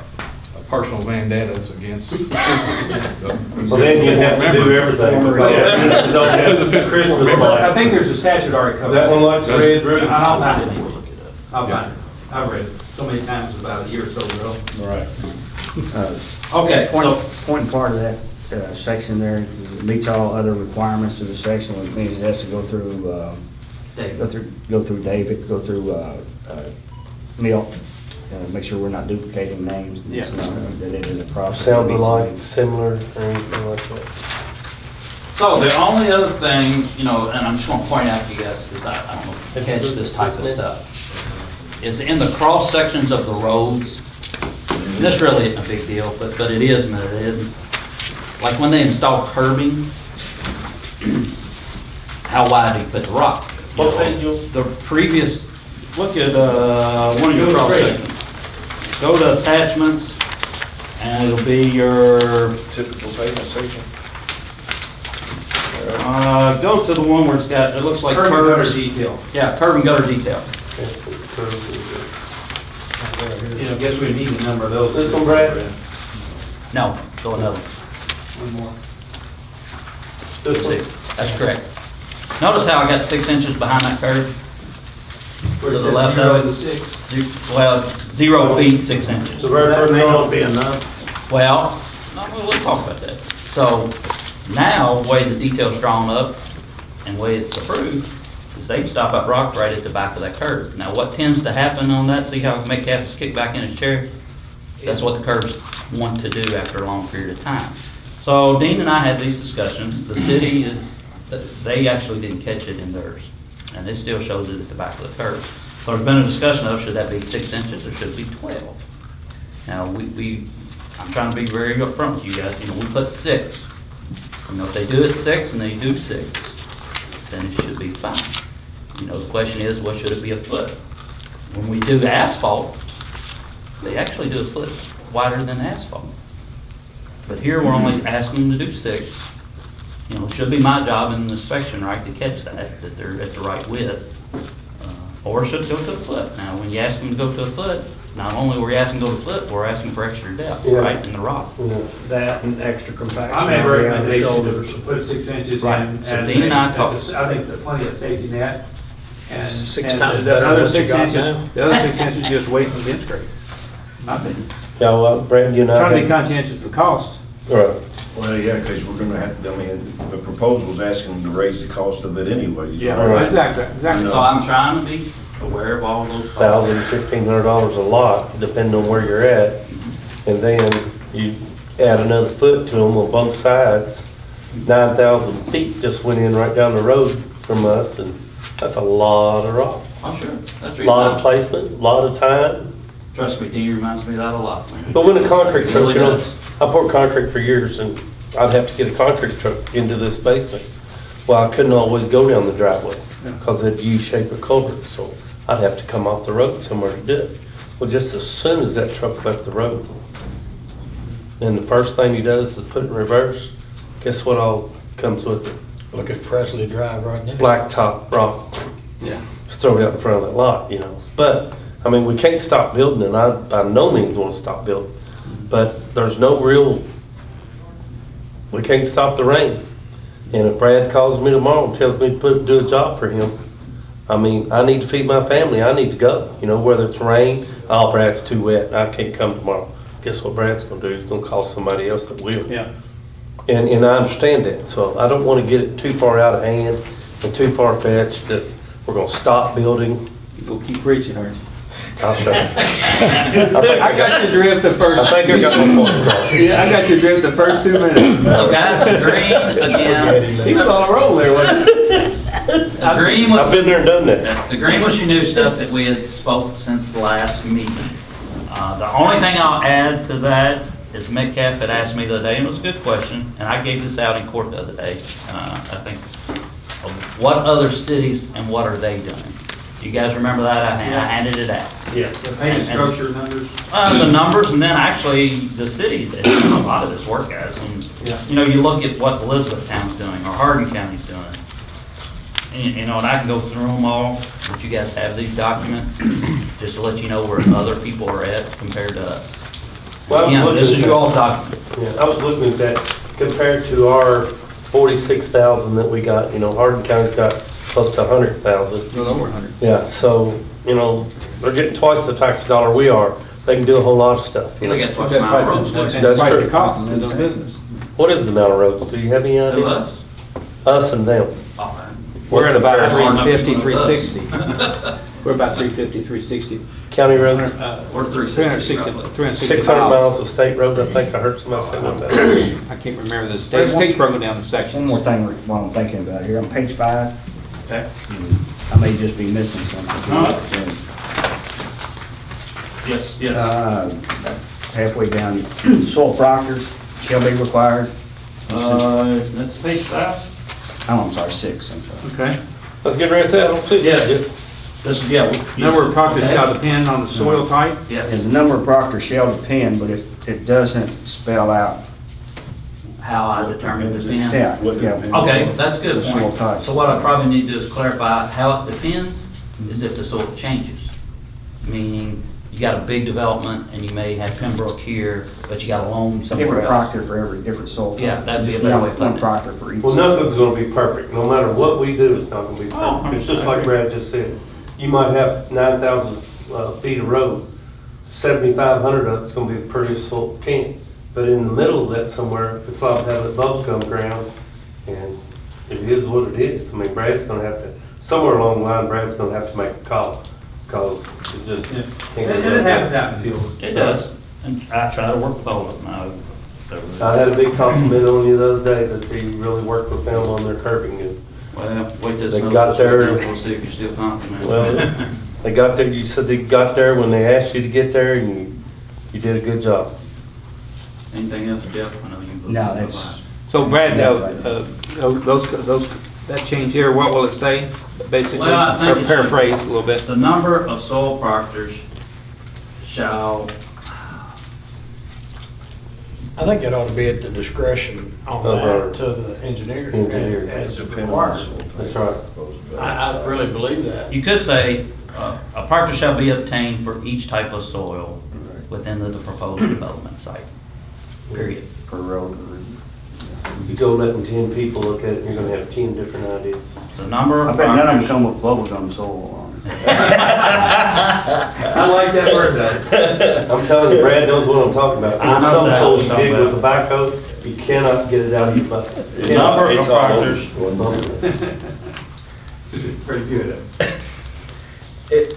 personal vendettas against. Well, then you'd have to do everything. Yeah. Because don't have the Christmas I lights. think there's a statute already covers. That one likes red roof. I'll find it. I'll find it. I've read it so many times about a year or so ago. Right. Okay, so, Point and part of that section there, it meets all other requirements of the section, which means it has to go through, Dave, go through David, go through Milt, make sure we're not duplicating names. and Yeah. That it is a process. Sounds alike, similar, or anything like that. so the only other thing, and I'm just gonna point out to you guys, because I don't know if you catch this type of stuff, is in the cross sections of the roads, and this really isn't a big deal, but it is, and it isn't. Like when they install curbing, how wide do you put the rock? What page you? The previous, look at one of your cross sections. Go to attachments, and it'll be your, Typical pavement section. go to the one where it's got, it looks like Curb and gutter curves. detail. Yeah, curb and gutter detail. I guess we need a number of those. This one, Brad? No, go another. One more. This one? That's correct. Notice how I got 6 inches behind that curve? Where To it the says left 0 of to it? 6. Well, 0 feet, 6 inches. The very That first may not one? be enough. Well, no, we'll talk about that. So now, the way the detail's drawn up and the way it's approved, is they can stop that rock right at the back of that curve. Now, what tends to happen on that, see how I make Captain kick back in his chair? That's what the curbs want to do after a long period of time. So Dean and I had these discussions. The city is, they actually didn't catch it in theirs, and it still shows it at the back of the curve. So there's been a discussion of, should that be 6 inches or should it be 12? Now, I'm trying to be very upfront with you guys, we put 6. If they do it 6 and they do 6, then it should be fine. The question is, what should it be a foot? When we do asphalt, they actually do a foot wider than asphalt. But here, we're only asking them to do 6. It should be my job in the inspection, right, to catch that they're at the right width. Or should it go to a foot? Now, when you ask them to go to a foot, not only are we asking to go to a foot, we're asking for extra depth, Yeah. right, in the rock. That and extra compaction. I made a around the recommendation shoulders. to put 6 inches in. Right. So Dean and I talked. I think it's plenty of safety net. And- 6 and times the better than other what you 6 got inches- now. The other 6 inches just weights and bench grade. My opinion. Yeah, Brad, you know. Trying to be conscientious of the cost. Right. Well, yeah, because we're gonna have, the proposal's asking them to raise the cost of it anyway. Right. Exactly. So I'm trying to be aware of all those. $1,000, $1,500 a lot, depending on where you're at. And then you add another foot to them on both sides. 9,000 feet just went in right down the road from us, and that's a lot of rock. I'm sure. That's Lot of placement, lot of time. Trust me, Dean reminds me of that a lot. But when a concrete It truck, really you know, does. I poured concrete for years, and I'd have to get a concrete truck into this basement. Well, I couldn't always go down the driveway, because it's U-shaped of culvert, so I'd have to come off the road somewhere to do it. Well, just as soon as that truck left the road, and the first thing he does is put it in reverse, guess what all comes with it? Look at Presley Drive right now. Blacktop rock. Yeah. Just throw it out in front of that lot, you know. But, I mean, we can't stop building, and I by no means want to stop building. But there's no real, we can't stop the rain. And if Brad calls me tomorrow and tells me to do a job for him, I mean, I need to feed my family, I need to go. You know, whether it's rain, oh, Brad's too wet, I can't come tomorrow. Guess what Brad's gonna do? He's gonna call somebody else that will. Yeah. And I understand that, so I don't want to get it too far out of hand and too far-fetched that we're going to stop building. You go keep preaching, aren't you? I'll show you. I got your drift the first. I think I got my point across. Yeah, I got your drift the first 2 minutes. So guys, the green, again, He was on a roll there, wasn't he? the green I've was, been there and done that. the green was your new stuff that we had spoke since the last meeting. The only thing I'll add to that is Metcalf had asked me the other day, and it was a good question, and I gave this out in court the other day, I think, what other cities and what are they doing? Do you guys remember that? I handed it out. Yeah. The payment structure numbers. The numbers, and then actually the cities that do a lot of this work, guys. And, you know, you look at what Elizabethtown's doing, or Hardin County's doing. And, you know, and I can go through them all, but you guys have these documents, just to let you know where other people are at compared to us. Well, I was Yeah, looking this at is that. your all document. Yeah, I was looking at that compared to our 46,000 that we got, you know, Hardin County's got close to 100,000. No, over 100. Yeah, so, you know, they're getting twice the tax dollar we are. They can do a whole lot of stuff. You They know? got twice the amount of roads, And too. That's twice true. the cost of doing business. What is the amount of roads? Do you have any To idea? us. Us and them. Oh, We're at about Comparison. 350, 360. We're about 350, 360. County roads? We're 360, 360. 360 600 miles of state road, I think I heard somebody say about that. I can't remember the state's broken down in sections. One more thing while I'm thinking about it here, on page 5, Okay. I may just be missing something. Yes, yes. Halfway down, soil proctors shall be required. That's page 5? Oh, I'm sorry, 6, I'm sorry. Okay. Let's get ready to say, I don't see it. Yes. This is, yeah. Number of proctors shall depend on the soil type. Yeah. And the number of proctors shall depend, but it doesn't spell out. How I determine the pin. Yeah, yeah. Okay, that's a good The soil point. type. So what I probably need to do is clarify how it depends is if the soil changes. Meaning, you got a big development and you may have Pembroke here, but you got a loam somewhere Different else. proctor for every different soil type. Yeah, that'd be a Just better way of one putting it. proctor for each. Well, nothing's gonna be perfect. No matter what we do, it's not gonna be Oh, perfect. It's just like Brad just said. You might have 9,000 feet of road, 7,500 of it's gonna be the prettiest soil can. But in the middle of that somewhere, it's like having a bubble gum ground, and it is what it is. I mean, Brad's gonna have to, somewhere along the line, Brad's gonna have to make a call, because it just Yeah. can't. And it happens out in the field. It does. And I try to work with all of them. I had a big compliment on you the other day that they really worked with them on their curbing, and Well, wait till They it's got there. We'll see if you're still confident. well, they got there, you said they got there when they asked you to get there, and you did a good job. Anything else, Jeff? I know you. No, that's, So Brad, those, that change here, what will it say? Basically, Well, I think it should- paraphrase a little bit. The number of soil proctors shall, I think it ought to be at the discretion on that to the engineer Engineer. as required. That's right. I really believe that. you could say, a proctor shall be obtained for each type of soil within the proposed development site. Period. per road. You go letting 10 people look at it, you're gonna have 10 different ideas. The number I of bet none of them proctors. come with bubblegum soil on it. I like that word though. I'm telling you, Brad knows what I'm talking about. I know There's some exactly soil what you you're dig talking with a backhoe, you cannot get it out of your butt. The number of proctors. Pretty good.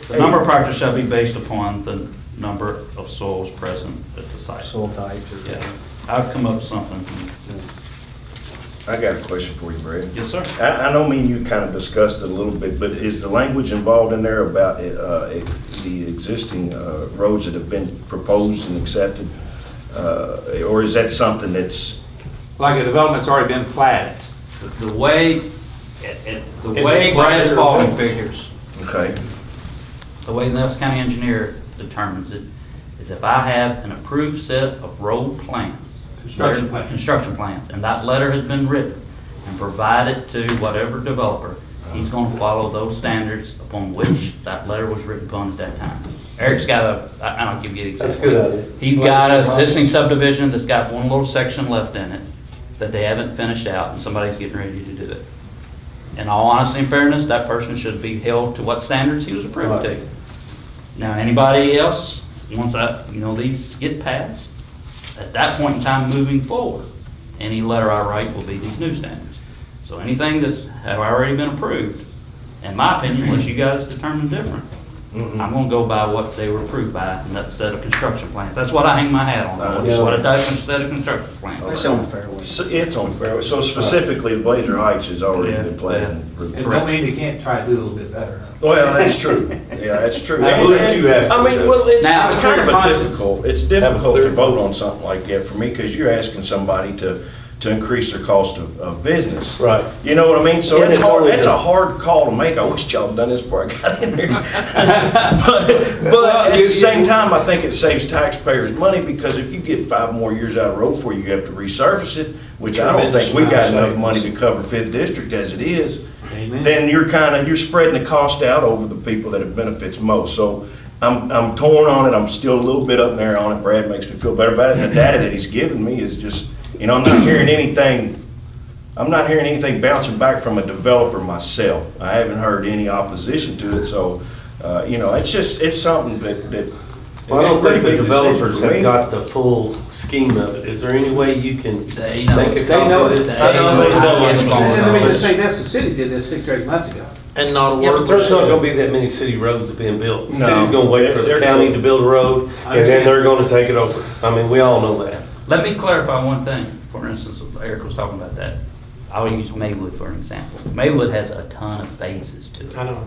The number of proctors shall be based upon the number of soils present at the site. Soil types or. Yeah, I've come up with something. I got a question for you, Brad. Yes, sir. I know me and you kind of discussed it a little bit, but is the language involved in there about the existing roads that have been proposed and accepted? Or is that something that's, Like a development's already been platted. The way, the way Brad Spalding figures, okay, the way the Nelson County engineer determines it, is if I have an approved set of road plans. Construction plans, and that letter has been written and provided to whatever developer, he's gonna follow those standards upon which that letter was written upon at that time. Eric's got I'll give you an example. That's a good idea. He's got a existing subdivision that's got one little section left in it that they haven't finished out, and somebody's getting ready to do it. In all honesty and fairness, that person should be held to what standards he was approved to. Now, anybody else, once these get passed, at that point in time, moving forward, any letter I write will be these new standards. So anything that's have already been approved, in my opinion, unless you guys determine different, I'm gonna go by what they were approved by, and that's a set of construction plans. That's what I hang my hat on. That's what it does, a set of construction plans. It's on the fairway. so it's on fairway, so specifically, the Blazer Heights has already been planned. It don't mean you can't try to do a little bit better. Well, that's true, yeah, that's true. I believe you asked I me mean, to. well, it's Now, kind of clear it's difficult to vote on something like that for me, because you're asking somebody to increase their cost of business. Right. You know what I mean? So And it's it's hard, only that's the- a hard call to make. I wish y'all had done this before I got in there. But at the same time, I think it saves taxpayers money, because if you get 5 more years out of road for you have to resurface it, which I don't think we got enough money to cover 5th District as it is. Amen. Then you're spreading the cost out over the people that it benefits most. So I'm torn on it. I'm still a little bit up there on it. Brad makes me feel better about it. And the data that he's given me is just, I'm not hearing anything bouncing back from a developer myself. I haven't heard any opposition to it. So, it's something that. Well, I don't it's a pretty think the big decision developers for me. have got the full scheme of it. Is there any way you can They know. make a They know copy of it. this? They I know they know it. Let me just say this, the city did this 6 or 8 months ago. And not a Yeah, word but there's was not said. gonna be that many city roads being built. The No. city's gonna wait for the They're county cool. to build a road, and then they're gonna take it over. I mean, we all know that. Let me clarify one thing. For instance, Eric was talking about that. I'll use Maywood for an example. Maywood has a ton of phases to it. I know.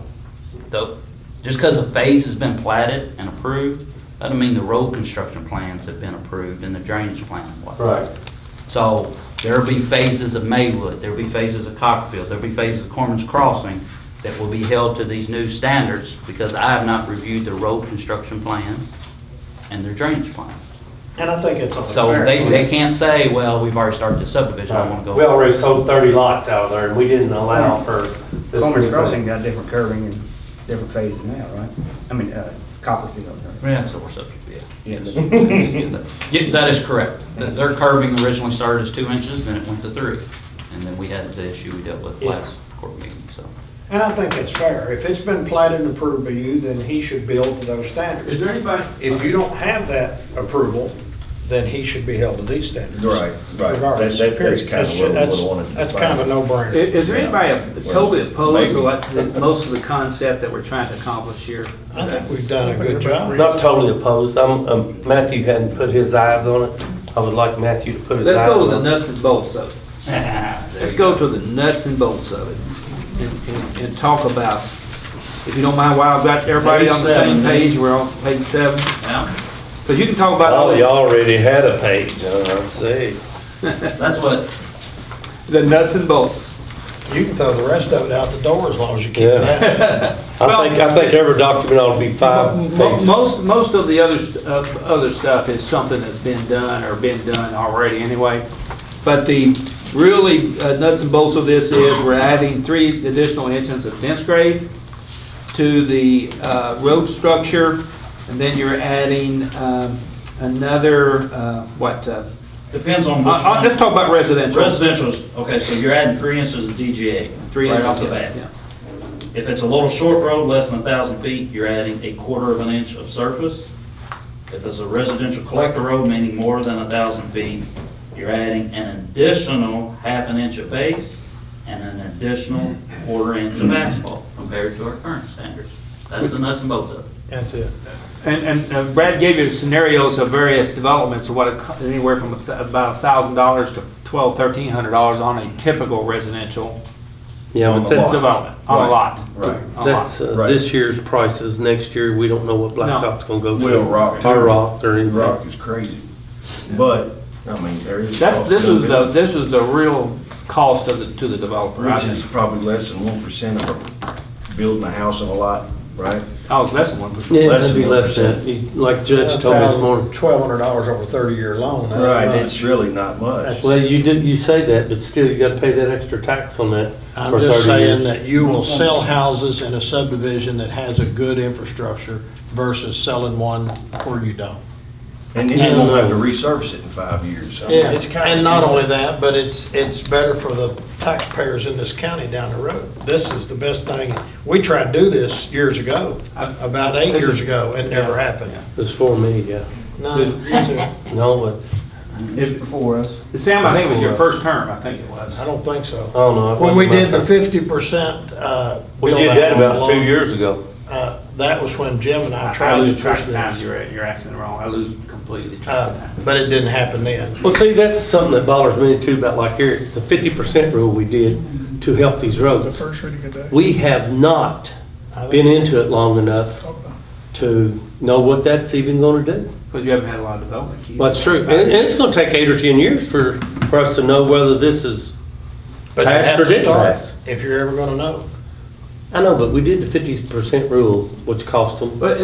Though, just because a phase has been platted and approved, doesn't mean the road construction plans have been approved and the drainage plan and whatnot. Right. So there'll be phases of Maywood, there'll be phases of Cockerfield, there'll be phases of Corman's Crossing that will be held to these new standards, because I have not reviewed the road construction plans and their drainage plan. And I think it's only So fair. they can't say, well, we've already started the subdivision, I want to go. We already sold 30 lots out of there, and we didn't allow for this. Coleman's Crossing got different curving and different phases now, right? I mean, Copperfield. Yeah, so we're subject, yeah. Yeah. Yeah, that is correct. Their curving originally started as 2 inches, then it went to 3. And then we had the issue we dealt with last court meeting, so. And I think it's fair. If it's been platted and approved by you, then he should build to those standards. Is there anybody, If you don't have that approval, then he should be held to these standards. Right. Regardless, That's period. kind of what I That's- wanted to That's find. kind of a no-brainer. is there anybody totally opposed Maybe. to most of the concept that we're trying to accomplish here? I think we've done a good job. Not totally opposed. Matthew hadn't put his eyes on it. I would like Matthew to put his eyes Let's go to the on it. nuts and bolts of it. Let's go to the nuts and bolts of it and talk about, if you don't mind, while I've got everybody on the same page, we're on page 7. Yeah, Because you can talk about all Oh, you already had a page, I see. that's what, the nuts and bolts. You can throw the rest of it out the door as long as you keep Yeah. that. I think every document ought to be 5 pages. Most of the other stuff is something that's been done or been done already anyway. But the really nuts and bolts of this is we're adding 3 additional inches of dense grade to the road structure, and then you're adding another, depends on which one. let's talk about residential. Residential's, okay, so you're adding 3 inches of DGA. 3 right inches off the bat. yeah. If it's a little short road, less than 1,000 feet, you're adding 1/4 of an inch of surface. If it's a residential collector road, meaning more than 1,000 feet, you're adding an additional 1/2 inch of base and an additional 1/4 inch of asphalt compared to our current standards. That's the nuts and bolts of it. That's it. And Brad gave you scenarios of various developments of what anywhere from about $1,000 to $1,200-1,300 on a typical residential Yeah, On but the that's, development, on a Right, lot. right. On a lot. that's Right. this year's prices. Next year, we don't know what Blacktop's gonna go to. Well, rock. Or rock or anything. Rock is crazy. But, I mean, there is. That's, cost this to was it, the, this was the real cost of the, to the developer, I Which is think. probably less than 1% of building a house on a lot, right? Oh, it's less than 1%. Yeah, Less it'd be than less than, 1%. like Judge told me this morning. $1,200 over a 30-year loan. that ain't Right, much. it's really not much. That's- Well, you say that, but still you gotta pay that extra tax on that I'm for just 30 saying years. that you will sell houses in a subdivision that has a good infrastructure versus selling one where you don't. And then you won't have to resurface it in 5 years. I mean, Yeah, it's kinda- and not only that, but it's better for the taxpayers in this county down the road. This is the best thing. We tried to do this years ago, about 8 years ago, and never happened. It's for me, yeah. No, these are- No, but, It's Before us. Sam, I think it was your first term, I think it was. I don't think so. I don't know. it When we wasn't my did the turn. 50%, We did that about 2 years ago. That was when Jim and I I tried to lose track push of time, this. you're asking it wrong, I lose completely track of time. But it didn't happen then. Well, see, that's something that bothers me too about like here, the 50% rule we did to help these roads. first reading of that. We have not been into it long enough to know what that's even gonna do. Because you haven't had a lot of development. Keith. Well, that's true. And it's gonna take 8 or 10 years for us to know whether this is But you passed have or to didn't start, pass. if you're ever gonna know. I know, but we did the 50% rule, which cost them. But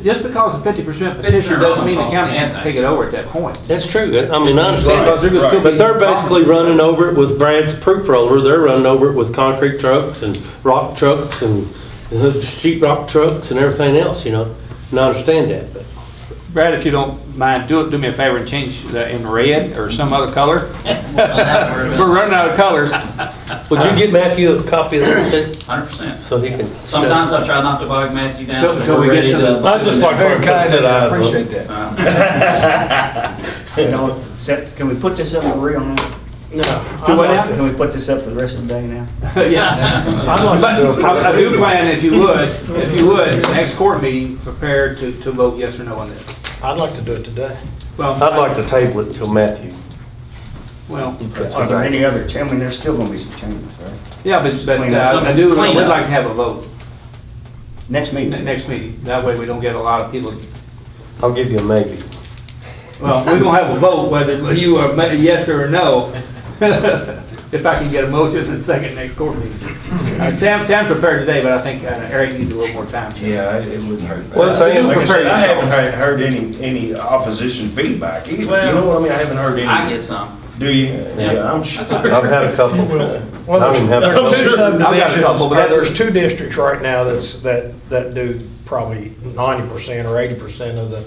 just because the 50% petitioner doesn't mean the county has to take it over at that point. That's true. I mean, I understand. Because they're gonna still But be- they're basically running over it with Brad's proof roller. They're running over it with concrete trucks and rock trucks and sheet rock trucks and everything else, you know? And I understand that, but. Brad, if you don't mind, do me a favor and change that in red or some other color. We're running out of colors. Would you get Matthew a copy of this too? 100%. So he can. Sometimes I try not to bog Matthew down. Till- but till we're we get ready to the- I'd just like Very to kind, set I eyes on appreciate it. that. You know, can we put this up for real now? No. Do what now? Can we put this up for the rest of the day now? Yeah. I'd like to do it. I do plan, if you would, next court meeting, prepare to vote yes or no on this. I'd like to do it today. Well, I'd like to table it until Matthew. well, Are there any other, I mean, there's still gonna be some changes, right? yeah, but Clean up. I would Clean up. like to have a vote Next meeting? next meeting. That way we don't get a lot of people. I'll give you a maybe. Well, we're gonna have a vote whether you are yes or a no. If I can get a motion and second next court meeting. Sam's prepared today, but I think Eric needs a little more time. Yeah, it wouldn't hurt. Well, Sam, Like I said, I prepare haven't heard any opposition feedback either. You know what I mean? I haven't heard any. I get some. Do you? Yeah, I'm sure. I've had a couple. Well, I don't even have there's a two couple. I've got a couple, subdivisions, but that's- there's two districts right now that do probably 90% or 80% of the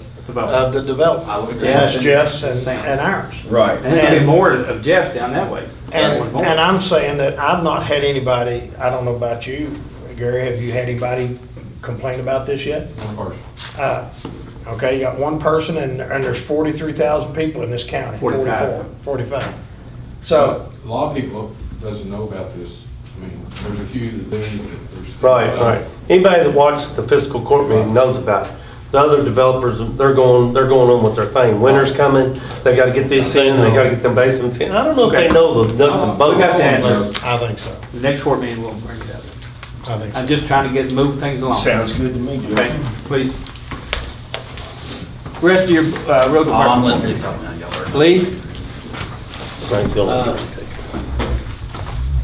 development. I would agree. That's Jeff's Sam. and ours. Right. And there's gonna be more of Jeff's down that way. And I'm saying that I've not had anybody, I don't know about you, Gary, have you had anybody complain about this yet? One person. Okay, you got one person and there's 43,000 people in this county. 45. 45. So, A lot of people doesn't know about this. I mean, there's a few that do, but there's. Right. Anybody that watched the fiscal court meeting knows about it. The other developers, they're going on with their thing. Winter's coming, they gotta get this in, they gotta get them basements in. I don't know if they know the nuts and bolts. We got the answers. I think so. The next court meeting, we'll bring it up. I think so. I'm just trying to move things along. Sounds good to me, Okay, Joe. please. Rest of your road Oh, I'm letting department. you talk now, y'all are. Lee? Frank's gonna-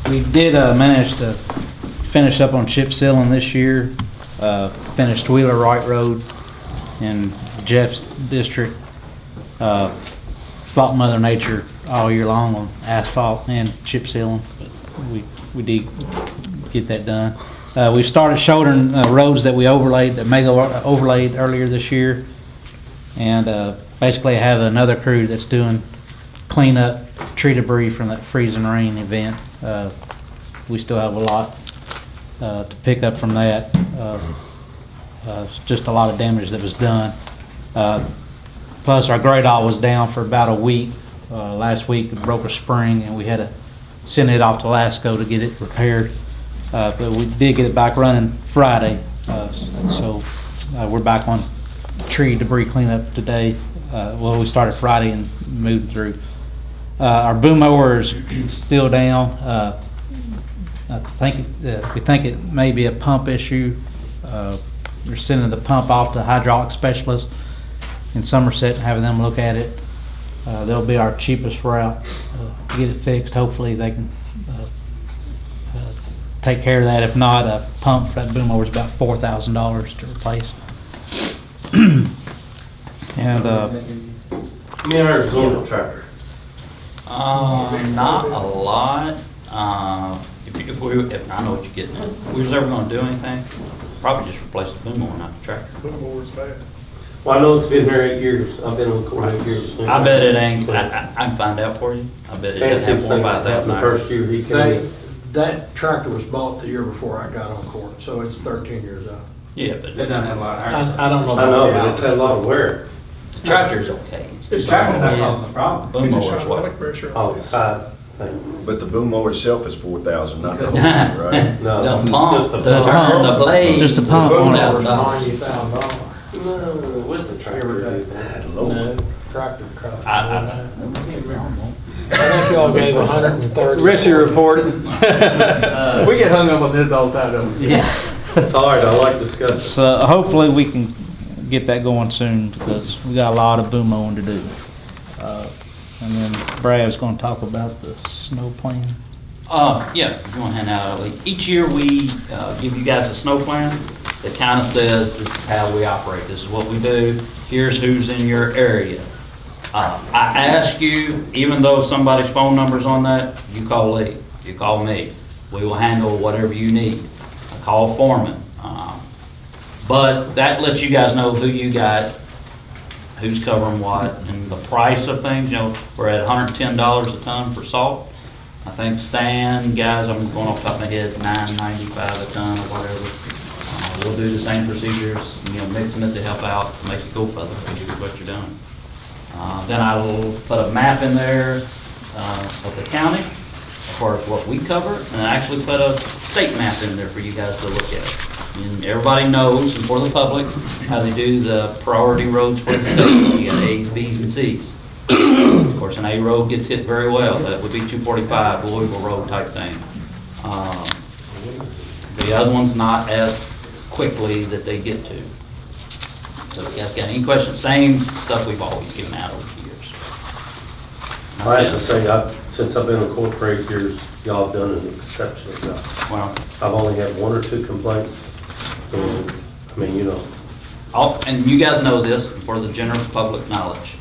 We did manage to finish up on chip sealing this year, finished Wheeler Wright Road in Jeff's district. Fought Mother Nature all year long on asphalt and chip sealing, but we did get that done. We started shouldering roads that we overlaid, that Mega overlaid earlier this year. And basically I have another crew that's doing cleanup, tree debris from that freezing rain event. We still have a lot to pick up from that. Just a lot of damage that was done. Plus our gradall was down for about a week. Last week it broke a spring and we had to send it off to Lasco to get it repaired. But we did get it back running Friday. So we're back on tree debris cleanup today. Well, we started Friday and moved through. Our boom mower is still down. We think it may be a pump issue. We're sending the pump off to hydraulic specialists in Somerset and having them look at it. They'll be our cheapest route to get it fixed. Hopefully they can take care of that. If not, a pump for that boom mower is about $4,000 to replace. And How many hours is on the tractor? Not a lot. If I know what you get, if we was ever gonna do anything, probably just replace the boom mower, not the tractor. Boom mower's bad. Well, I know it's been here 8 years. I've been on the court 8 years. I bet it ain't, I can find out for you. I bet it doesn't have 4 or 5,000 The hours. first year he came. That tractor was bought the year before I got on court, so it's 13 years old. Yeah, but It doesn't have a lot of hours. I don't know I know, about but it's had a lot of wear. the tractor's okay. This tractor's not causing a problem. Boom Just mower's what? hydraulic pressure. Oh, it's high thing. But the boom mower itself is 4,000, not the whole thing, right? No, The just pump, the the pump. turn, the blade. Just a The pump boom on it. mower's $90,000. No, with the tractor. No, tractor cost. I- I think y'all gave 130. Richie reported. We get hung up on this all the time, don't we? yeah. It's all right, I like discussing. So hopefully we can get that going soon because we got a lot of boom mowing to do. And then Brad's going to talk about the snow plan. Yeah, if you want to hand out, each year we give you guys a snow plan that kind of says this is how we operate, this is what we do, here's who's in your area. I ask you, even though somebody's phone number's on that, you call Lee, you call me. We will handle whatever you need. I call foreman. But that lets you guys know who you got, who's covering what, and the price of things. You know, we're at $110 a ton for salt. I think sand, guys, I'm going off the top of my head, $9.95 a ton or whatever. We'll do the same procedures, you know, mixing it to help out, to make it go further, which is what you're doing. Then I will put a map in there of the county as far as what we cover, and I actually put a state map in there for you guys to look at. And everybody knows, and for the public, how they do the priority roads for the state. You got A's, B's, and C's. Of course, an A road gets hit very well. That would be 245, Louisville Road type thing. The other one's not as quickly that they get to. So if you guys got any questions, same stuff we've always given out over the years. I have to say, since I've been on court for 8 years, y'all have done an exceptional job. Well, I've only had 1 or 2 complaints. And, I mean, you know, and you guys know this for the general public knowledge.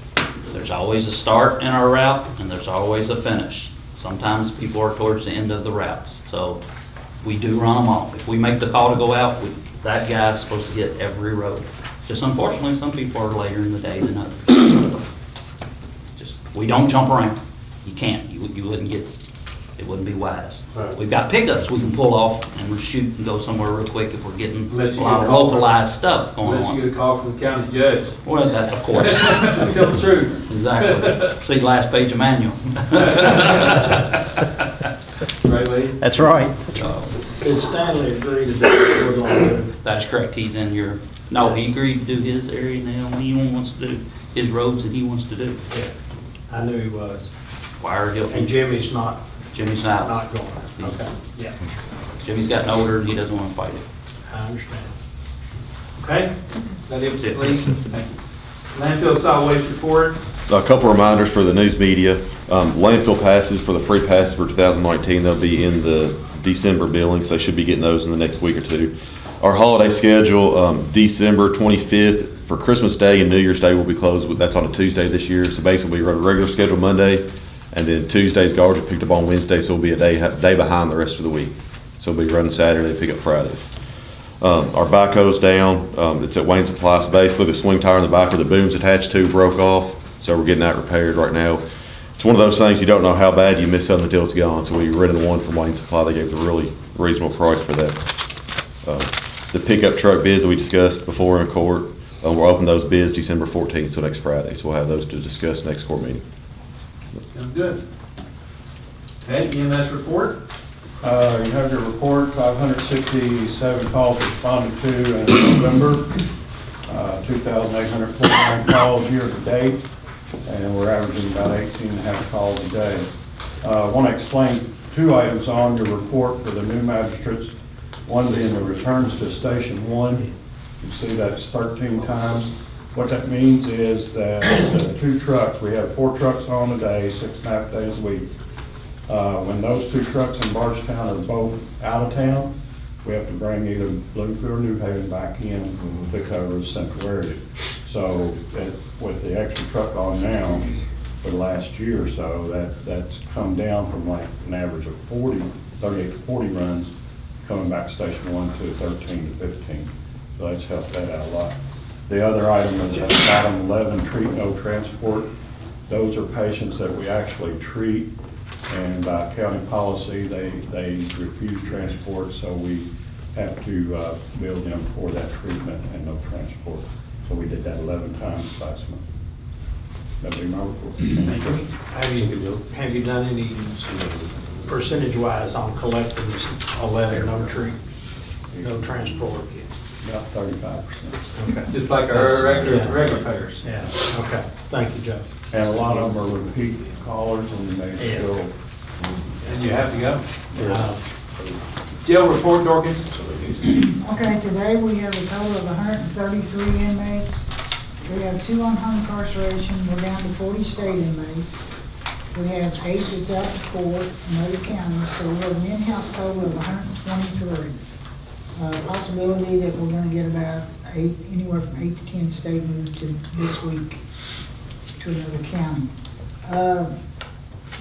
There's always a start in our route, and there's always a finish. Sometimes people are towards the end of the routes, so we do run them off. If we make the call to go out, that guy's supposed to hit every road. Just unfortunately, some people are later in the day than others. Just, we don't jump around. You can't. You wouldn't get it. It wouldn't be wise. Right. We've got pickups we can pull off and shoot and go somewhere real quick if we're getting a Unless you lot get of a call localized stuff going Unless on. you get a call from the county judge. Well, that's of course. Tell the truth. Exactly. See last page of manual. Right, Lee? That's right. Did Stanley agree to do what we're going to do? That's correct. He's in your, no, he agreed to do his area now, what he wants to do, his roads that he wants to do. I knew he was. Wire And Hill, Jimmy's not Jimmy's not, going. Okay, yeah, Jimmy's gotten older and he doesn't want to fight it. I understand. Okay? That it, Lee? Thank you. Landfill solid waste report. A couple reminders for the news media. Landfill passes for the free passes for 2019, they'll be in the December billings. They should be getting those in the next week or two. Our holiday schedule, December 25th for Christmas Day and New Year's Day will be closed. That's on a Tuesday this year. So basically we run a regular schedule Monday, and then Tuesday's garbage are picked up on Wednesday, so we'll be a day behind the rest of the week. So we'll be running Saturday, pick up Fridays. Our backhoe's down. It's at Wayne Supply. So basically the swing tire in the back where the boom's attached to broke off. So we're getting that repaired right now. It's one of those things you don't know how bad you miss something until it's gone. So we rented the one from Wayne Supply. They gave us a really reasonable price for that. The pickup truck bids that we discussed before in court, we'll open those bids December 14th, so next Friday. So we'll have those to discuss next court meeting. Sounds good. Okay, EMS report. You have your report, 567 calls responded to in November, 2,849 calls year to date. and we're averaging about 18 and a half calls a day. I want to explain 2 items on your report for the new magistrates. One being the returns to Station 1. You see that's 13 times. What that means is that the 2 trucks, we have 4 trucks on a day, 6.5 days a week. When those 2 trucks in Bardstown are both out of town, we have to bring either Bluefield or New Haven back in to cover the central area. So with the extra truck on now, for the last year or so, that's come down from like an average of 38 to 40 runs, coming back Station 1 to 13 to 15. So that's helped that out a lot. The other item is at item 11, treat no transport. Those are patients that we actually treat, and by county policy, they refuse transport, so we have to bill them for that treatment and no transport. So we did that 11 times last month. That'd be my report. Have you done any percentage-wise on collecting this 11 no transport? About 35%. Okay. Just like our regular payers. Yeah, okay. Thank you, Joe. And a lot of them are repeat callers, and they still. And you have to go. Jail report, Dorcas. Okay, today we have a total of 133 inmates. We have 2 on home incarceration. We're down to 40 state inmates. We have 8 that's out of court in other counties, so we have an in-house total of 123. Possibility that we're going to get about anywhere from 8 to 10 state moved to this week to another county.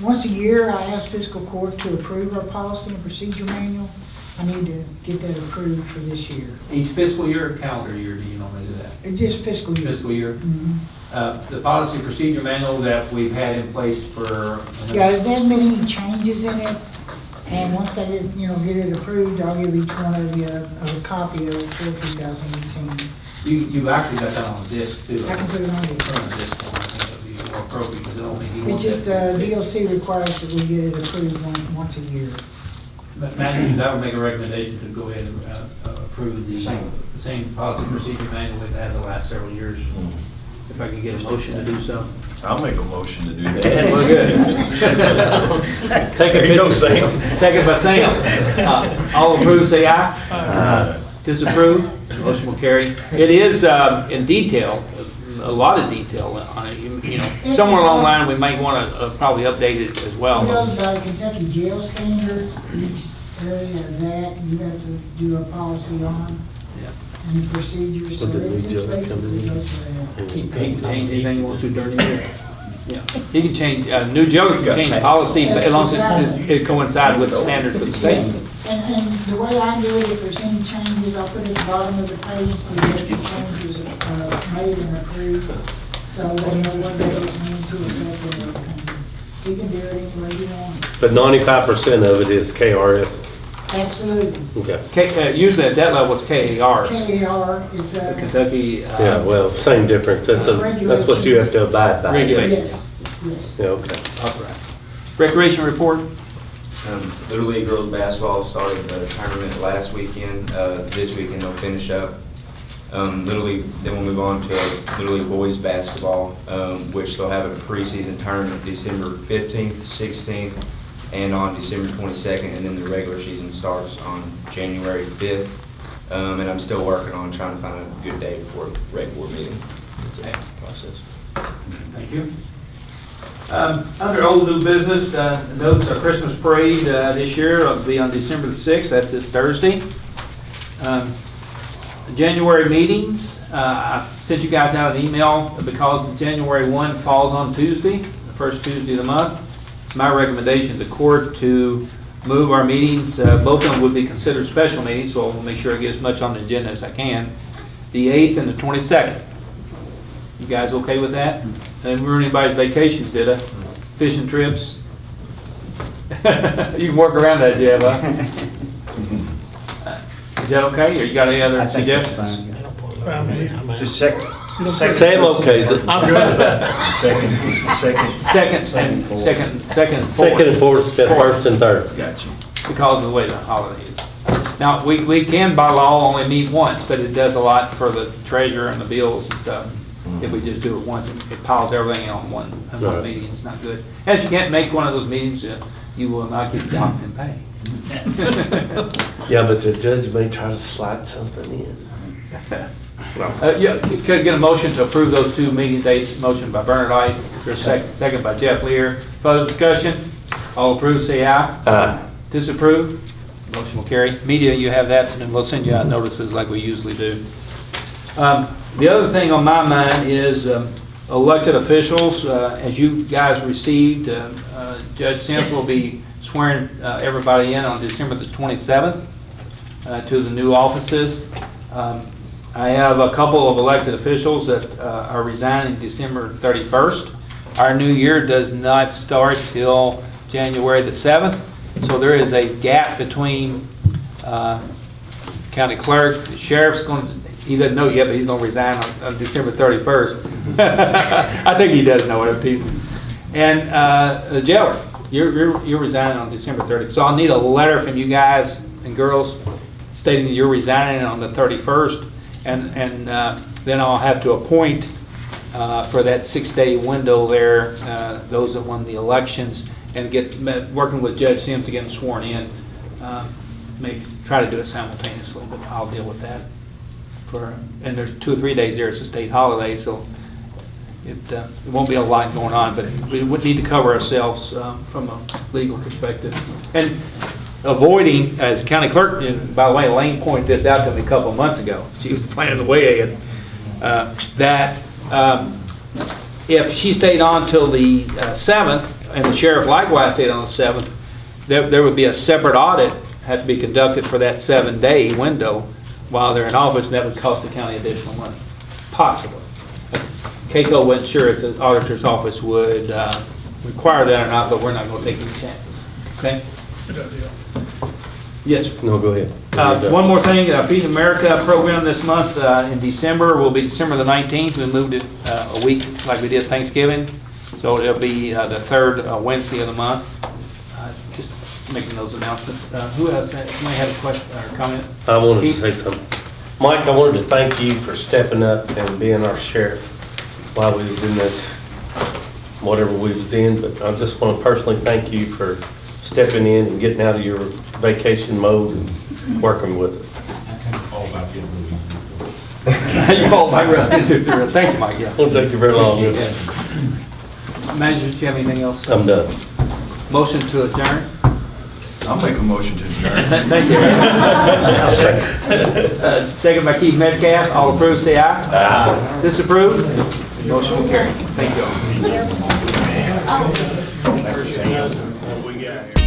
Once a year, I ask fiscal court to approve our policy and procedure manual. I need to get that approved for this year. Each fiscal year or calendar year, do you normally do that? It's just fiscal year. Fiscal year? Mhm. The policy and procedure manual that we've had in place for... Yeah, there hasn't been any changes in it, and once I get it approved, I'll give each one of you a copy of it for 2018. You've actually got that on a disc too. I can put it on Put it on there. a disc, I think that'd be more appropriate, because it only... he It's wants just, that- DLC requires that we get it approved once a year. Manager, I would make a recommendation to go ahead and approve the same policy and procedure manual we've had the last several years. If I could get a motion to do so. I'll make a motion to do that. We're good. Take a There you go, picture. Sam. Second by Sam. All approve, say aye. Disapprove, motion will carry. It is in detail, a lot of detail on it. Somewhere along the line, we might want to probably update it as It well. goes by Kentucky jail standards, each area of that you have to do a policy on, Yeah. and the procedures, so it just basically goes by that. He can change anything he wants to during the year. Yeah, he can change, new jailer can change policy, but as long as it coincides with the standards for the state. And the way I do it, if there's any changes, I'll put it at the bottom of the page, the different changes made and approved, so they know what they need to affect and everything. You can do it any way you want. But 95% of it is KRSs. Absolutely. Okay. Usually at that level, it's KARs. KAR is The Kentucky. Yeah, well, same difference. That's what you have to abide by. Regulations. Yes, yes. Yeah, okay. All right. Recreation report. Little League girls basketball started the tournament last weekend. This weekend they'll finish up. Little League, then we'll move on to Little League boys basketball, which they'll have a preseason tournament December 15th, 16th, and on December 22nd, and then the regular season starts on January 5th. And I'm still working on trying to find a good day for a rec board meeting. It's a process. Thank you. Under old new business, notice our Christmas parade this year will be on December the 6th. That's this Thursday. January meetings, I sent you guys out an email because January 1 falls on Tuesday, the first Tuesday of the month. It's my recommendation to the court to move our meetings. Both of them would be considered special meetings, so I'll make sure I get as much on the agenda as I can. The 8th and the 22nd. You guys okay with that? Didn't ruin anybody's vacations, did I? Fishing trips? You can work around that, Jeff, huh? Is that okay, or you got any other suggestions? Just second. Sam okays it. I'm good with that. Second Second and fourth, first and third. Gotcha. Because of the way the holiday is. Now, we can by law only meet once, but it does a lot for the treasurer and the bills and stuff. If we just do it once, it piles everything on one Right. meeting, it's not good. And if you can't make one of those meetings, you will not get docked and paid. Yeah, but the judge may try to slide something in. Yeah, could I get a motion to approve those 2 meeting dates? Motion by Bernard Ice, your second by Jeff Lear. Further discussion? All approve, say aye. Aye. Disapprove? Motion will carry. Media, you have that, and then we'll send you out notices like we usually do. The other thing on my mind is elected officials. As you guys received, Judge Sims will be swearing everybody in on December the 27th to the new offices. I have a couple of elected officials that are resigning December 31st. Our new year does not start till January the 7th, so there is a gap between county clerk, the sheriff's going to, he doesn't know yet, but he's going to resign on December 31st. I think he does know it. And the jailer, you're resigning on December 30th. So I'll need a letter from you guys and girls stating that you're resigning on the 31st. And then I'll have to appoint for that 6-day window there, those that won the elections, and working with Judge Sims to get them sworn in. Maybe try to do it simultaneously, but I'll deal with that. And there's 2 or 3 days there, it's a state holiday, so it won't be a lot going on, but we would need to cover ourselves from a legal perspective. And avoiding, as county clerk, and by the way, Elaine pointed this out to me a couple of months ago. She was planning the way ahead. That if she stayed on till the 7th, and the sheriff likewise stayed on the 7th, there would be a separate audit had to be conducted for that 7-day window while they're in office, and that would cost the county additional money, possibly. Keiko wasn't sure if the auditor's office would require that or not, but we're not going to take any chances. Okay? Yes, sir. No, go ahead. One more thing, Feed America program this month in December will be December the 19th. We moved it a week like we did Thanksgiving, so it'll be the 3rd Wednesday of the month. Just making those announcements. Who else? Somebody have a question or comment? I wanted Keith? to say something. Mike, I wanted to thank you for stepping up and being our sheriff while we was in this, whatever we was in, but I just want to personally thank you for stepping in and getting out of your vacation mode and working with us. You fall back right into it. Thank you, Mike. Yeah. Won't take you very long. Yeah. Manager, do you have anything else? I'm done. Motion to adjourn? I'll make a motion to adjourn. Thank you. Second by Keith Metcalf. All approved, say aye. Aye. Disapprove? Motion will carry. Thank you all. What we got here.